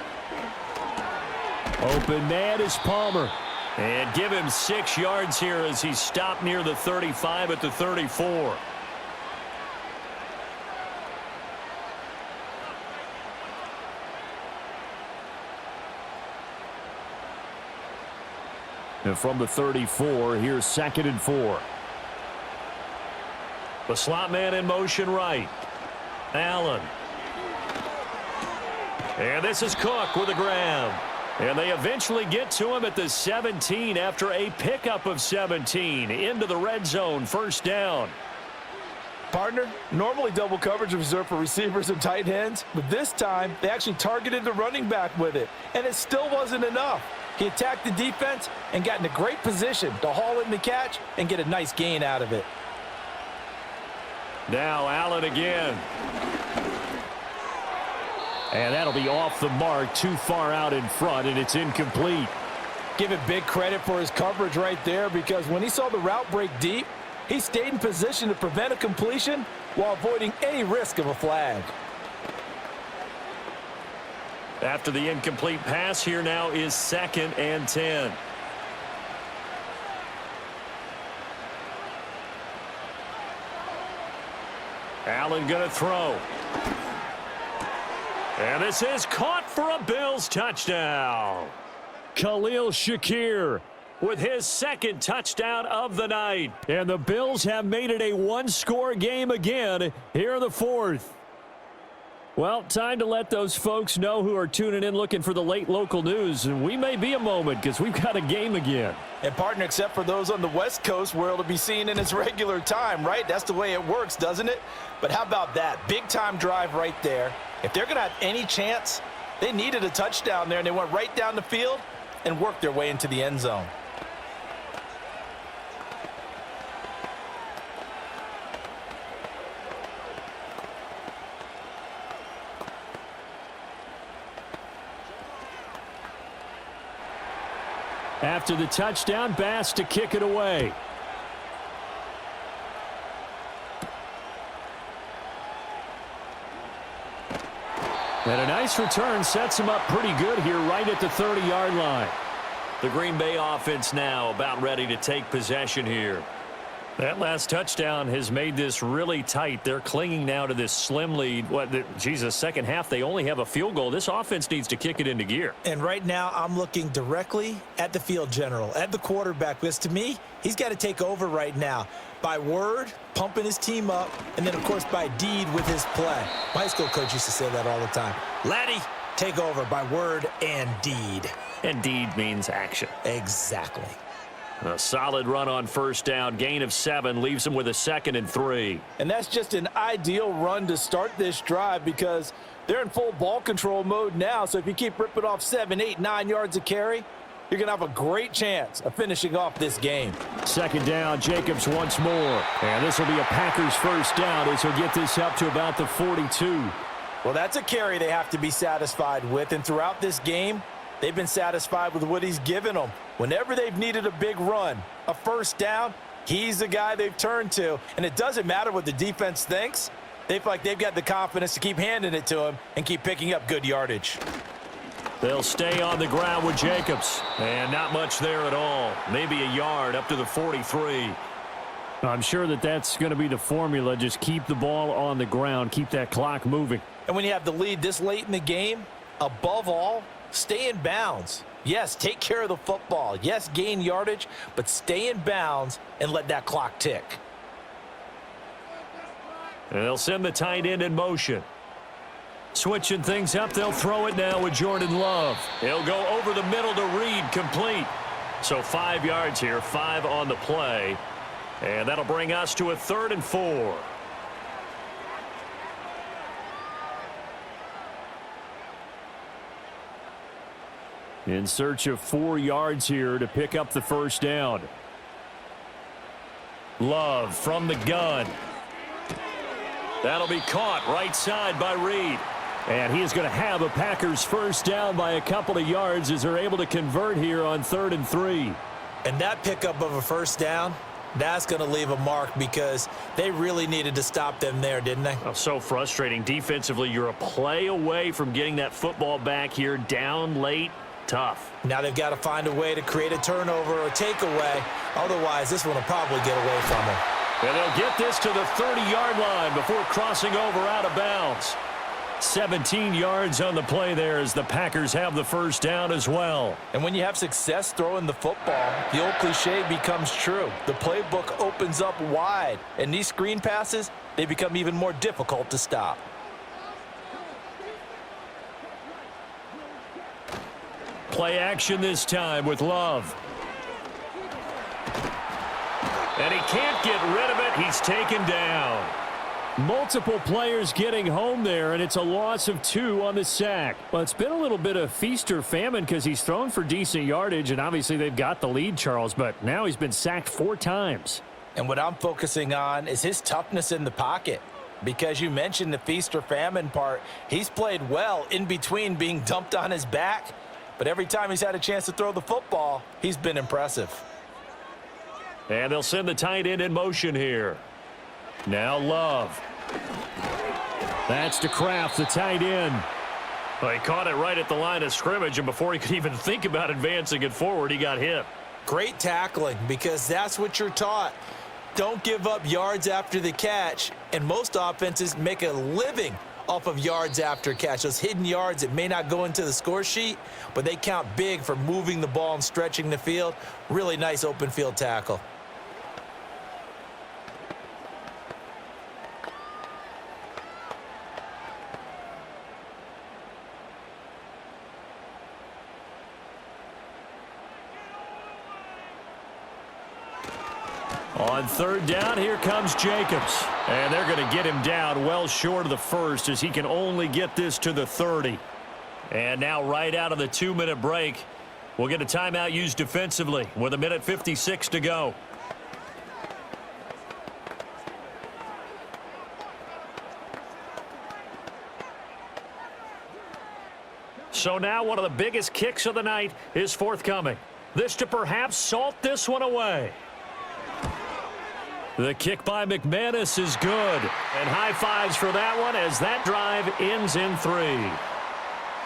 Open man is Palmer. And give him 6 yards here as he stopped near the 35 at the 34. And from the 34, here's 2nd and 4. The slot man in motion right. Allen. And this is Cook with a grab. And they eventually get to him at the 17 after a pickup of 17 into the red zone, 1st down. Partner, normally double coverage is reserved for receivers and tight ends, but this time they actually targeted the running back with it, and it still wasn't enough. He attacked the defense and got in a great position to haul in the catch and get a nice gain out of it. Now Allen again. And that'll be off the mark, too far out in front, and it's incomplete. Give it big credit for his coverage right there, because when he saw the route break deep, he stayed in position to prevent a completion while avoiding any risk of a flag. After the incomplete pass, here now is 2nd and 10. Allen going to throw. And this is caught for a Bills touchdown. Khalil Shakir with his second touchdown of the night. And the Bills have made it a one-score game again here in the fourth. Well, time to let those folks know who are tuning in looking for the late local news. And we may be a moment because we've got a game again. And partner, except for those on the West Coast where it'll be seen in its regular time, right? That's the way it works, doesn't it? But how about that? Big-time drive right there. If they're going to have any chance, they needed a touchdown there, and they went right down the field and worked their way into the end zone. After the touchdown, Bass to kick it away. And a nice return sets him up pretty good here right at the 30-yard line. The Green Bay offense now about ready to take possession here. That last touchdown has made this really tight. They're clinging now to this slim lead. Second half, they only have a field goal. This offense needs to kick it into gear. And right now, I'm looking directly at the field general, at the quarterback, because to me, he's got to take over right now. By word, pumping his team up, and then, of course, by deed with his play. My high school coach used to say that all the time. Laddie, take over by word and deed. And deed means action. Exactly. A solid run on first down. Gain of 7 leaves them with a 2nd and 3. And that's just an ideal run to start this drive because they're in full ball control mode now. So if you keep ripping off 7, 8, 9 yards of carry, you're going to have a great chance of finishing off this game. Second down, Jacobs once more. And this will be a Packers first down as he'll get this up to about the 42. Well, that's a carry they have to be satisfied with. And throughout this game, they've been satisfied with what he's given them. Whenever they've needed a big run, a first down, he's the guy they've turned to. And it doesn't matter what the defense thinks. They feel like they've got the confidence to keep handing it to him and keep picking up good yardage. They'll stay on the ground with Jacobs. And not much there at all. Maybe a yard up to the 43. I'm sure that's going to be the formula. Just keep the ball on the ground. Keep that clock moving. And when you have the lead this late in the game, above all, stay in bounds. Yes, take care of the football. Yes, gain yardage, but stay in bounds and let that clock tick. And they'll send the tight end in motion. Switching things up, they'll throw it now with Jordan Love. He'll go over the middle to Reed, complete. So 5 yards here, 5 on the play. And that'll bring us to a 3rd and 4. In search of 4 yards here to pick up the first down. Love from the gun. That'll be caught right side by Reed. And he is going to have a Packers first down by a couple of yards as they're able to convert here on 3rd and 3. And that pickup of a first down, that's going to leave a mark because they really needed to stop them there, didn't they? Oh, so frustrating. Defensively, you're a play away from getting that football back here, down late. Tough. Now they've got to find a way to create a turnover or takeaway. Otherwise, this one will probably get away from them. And they'll get this to the 30-yard line before crossing over out of bounds. 17 yards on the play there as the Packers have the first down as well. And when you have success throwing the football, the old cliche becomes true. The playbook opens up wide, and these screen passes, they become even more difficult to stop. Play action this time with Love. And he can't get rid of it. He's taken down. Multiple players getting home there, and it's a loss of 2 on the sack. Well, it's been a little bit of feast or famine because he's thrown for decent yardage, and obviously they've got the lead, Charles, but now he's been sacked 4 times. And what I'm focusing on is his toughness in the pocket. Because you mentioned the feast or famine part, he's played well in between being dumped on his back. But every time he's had a chance to throw the football, he's been impressive. And they'll send the tight end in motion here. Now Love. That's to Kraft, the tight end. Well, he caught it right at the line of scrimmage, and before he could even think about advancing it forward, he got hit. Great tackling, because that's what you're taught. Don't give up yards after the catch, and most offenses make a living off of yards after catch. Those hidden yards that may not go into the score sheet, but they count big for moving the ball and stretching the field. Really nice open field tackle. On third down, here comes Jacobs. And they're going to get him down well short of the first as he can only get this to the 30. And now right out of the 2-minute break, we'll get a timeout used defensively with 1:56 to go. So now one of the biggest kicks of the night is forthcoming. This to perhaps salt this one away. The kick by McManus is good. And high fives for that one as that drive ends in 3.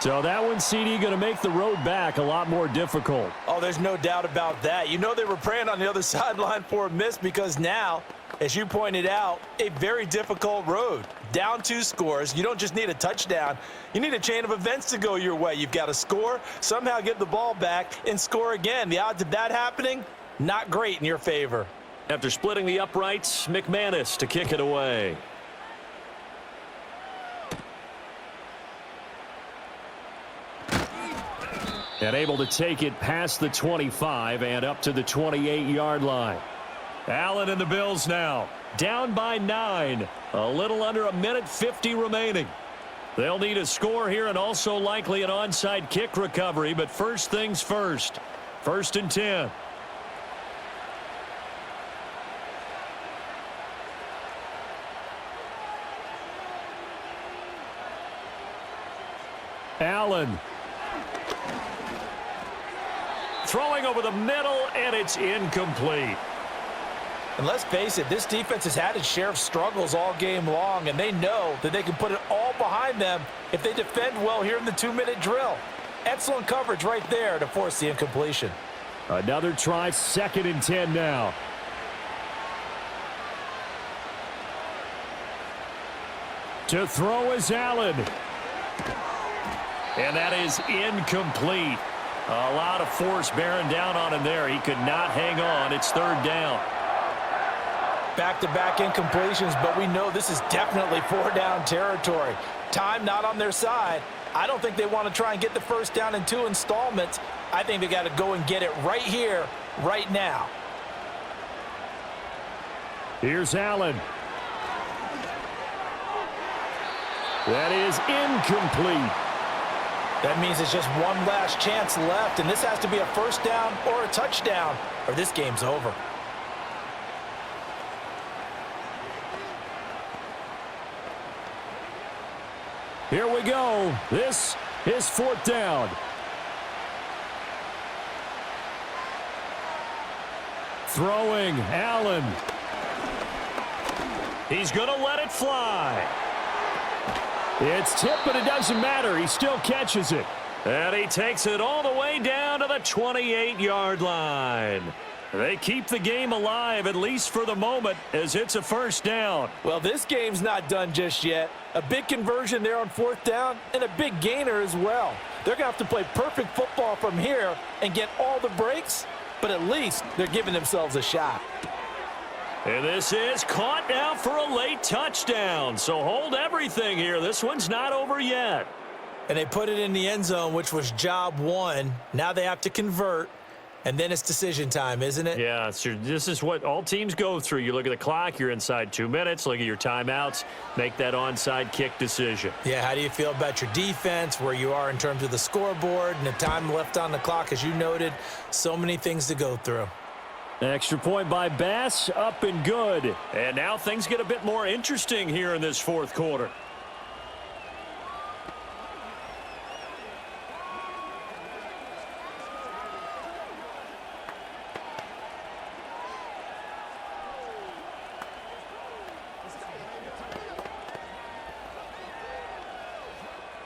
So that one, CD, going to make the road back a lot more difficult. Oh, there's no doubt about that. You know they were praying on the other sideline for a miss because now, as you pointed out, a very difficult road. Down 2 scores. You don't just need a touchdown. You need a chain of events to go your way. You've got to score, somehow get the ball back, and score again. The odds of that happening, not great in your favor. After splitting the uprights, McManus to kick it away. And able to take it past the 25 and up to the 28-yard line. Allen and the Bills now down by 9. A little under 1:50 remaining. They'll need a score here and also likely an onside kick recovery. But first things first. 1st and 10. Allen. Throwing over the middle, and it's incomplete. And let's face it, this defense has had its share of struggles all game long, and they know that they can put it all behind them if they defend well here in the 2-minute drill. Excellent coverage right there to force the incompletion. Another try, 2nd and 10 now. To throw is Allen. And that is incomplete. A lot of force bearing down on him there. He could not hang on. It's 3rd down. Back-to-back incompletions, but we know this is definitely 4-down territory. Time not on their side. I don't think they want to try and get the 1st down in 2 installments. I think they got to go and get it right here, right now. Here's Allen. That is incomplete. That means it's just one last chance left, and this has to be a 1st down or a touchdown, or this game's over. Here we go. This is 4th down. Throwing, Allen. He's going to let it fly. It's tipped, but it doesn't matter. He still catches it. And he takes it all the way down to the 28-yard line. They keep the game alive, at least for the moment, as it's a 1st down. Well, this game's not done just yet. A big conversion there on 4th down and a big gainer as well. They're going to have to play perfect football from here and get all the breaks, but at least they're giving themselves a shot. And this is caught now for a late touchdown. So hold everything here. This one's not over yet. And they put it in the end zone, which was job 1. Now they have to convert, and then it's decision time, isn't it? Yeah, so this is what all teams go through. You look at the clock, you're inside 2 minutes, look at your timeouts, make that onside kick decision. Yeah, how do you feel about your defense, where you are in terms of the scoreboard, and the time left on the clock, as you noted, so many things to go through. Extra point by Bass, up and good. And now things get a bit more interesting here in this 4th quarter.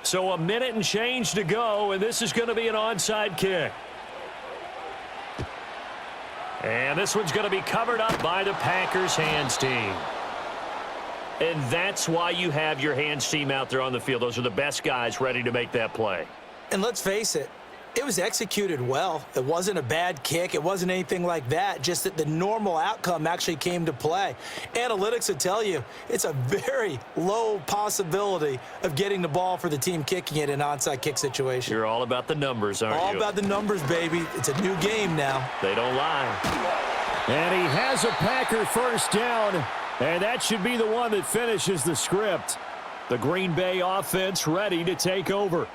So a minute and change to go, and this is going to be an onside kick. And this one's going to be covered up by the Packers hands team. And that's why you have your hands team out there on the field. Those are the best guys ready to make that play. And let's face it, it was executed well. It wasn't a bad kick. It wasn't anything like that, just that the normal outcome actually came to play. Analytics would tell you it's a very low possibility of getting the ball for the team kicking it in an onside kick situation. You're all about the numbers, aren't you? All about the numbers, baby. It's a new game now. They don't lie. And he has a Packer first down, and that should be the one that finishes the script. The Green Bay offense ready to take over.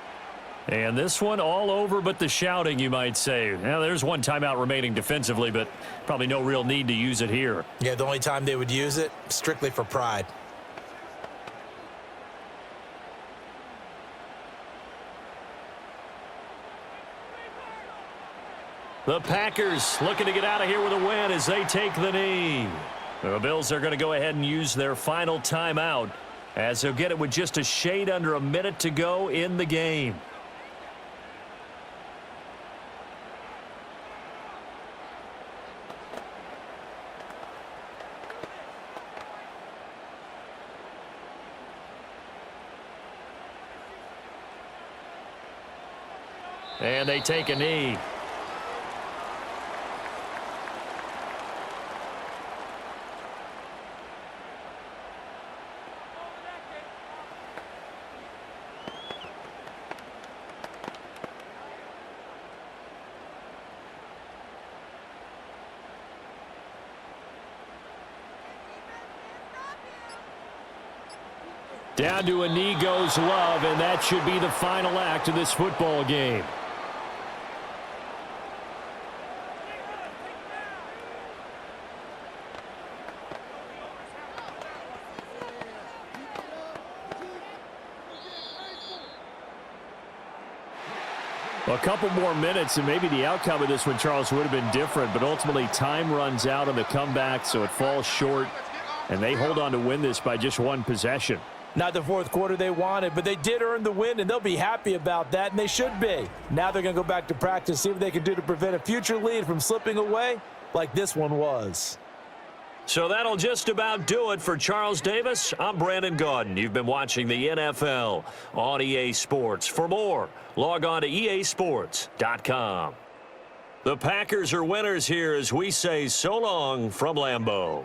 And this one all over but the shouting, you might say. Now, there's one timeout remaining defensively, but probably no real need to use it here. Yeah, the only time they would use it, strictly for pride. The Packers looking to get out of here with a win as they take the knee. The Bills are going to go ahead and use their final timeout as they'll get it with just a shade under a minute to go in the game. And they take a knee. Down to a knee goes Love, and that should be the final act of this football game. A couple more minutes, and maybe the outcome of this one, Charles, would have been different, but ultimately time runs out on the comeback, so it falls short, and they hold on to win this by just one possession. Not the fourth quarter they wanted, but they did earn the win, and they'll be happy about that, and they should be. Now they're going to go back to practice, see what they can do to prevent a future lead from slipping away like this one was. So that'll just about do it for Charles Davis. I'm Brandon Gaudin. You've been watching the NFL on EA Sports. For more, log on to easports.com. The Packers are winners here as we say so long from Lambeau.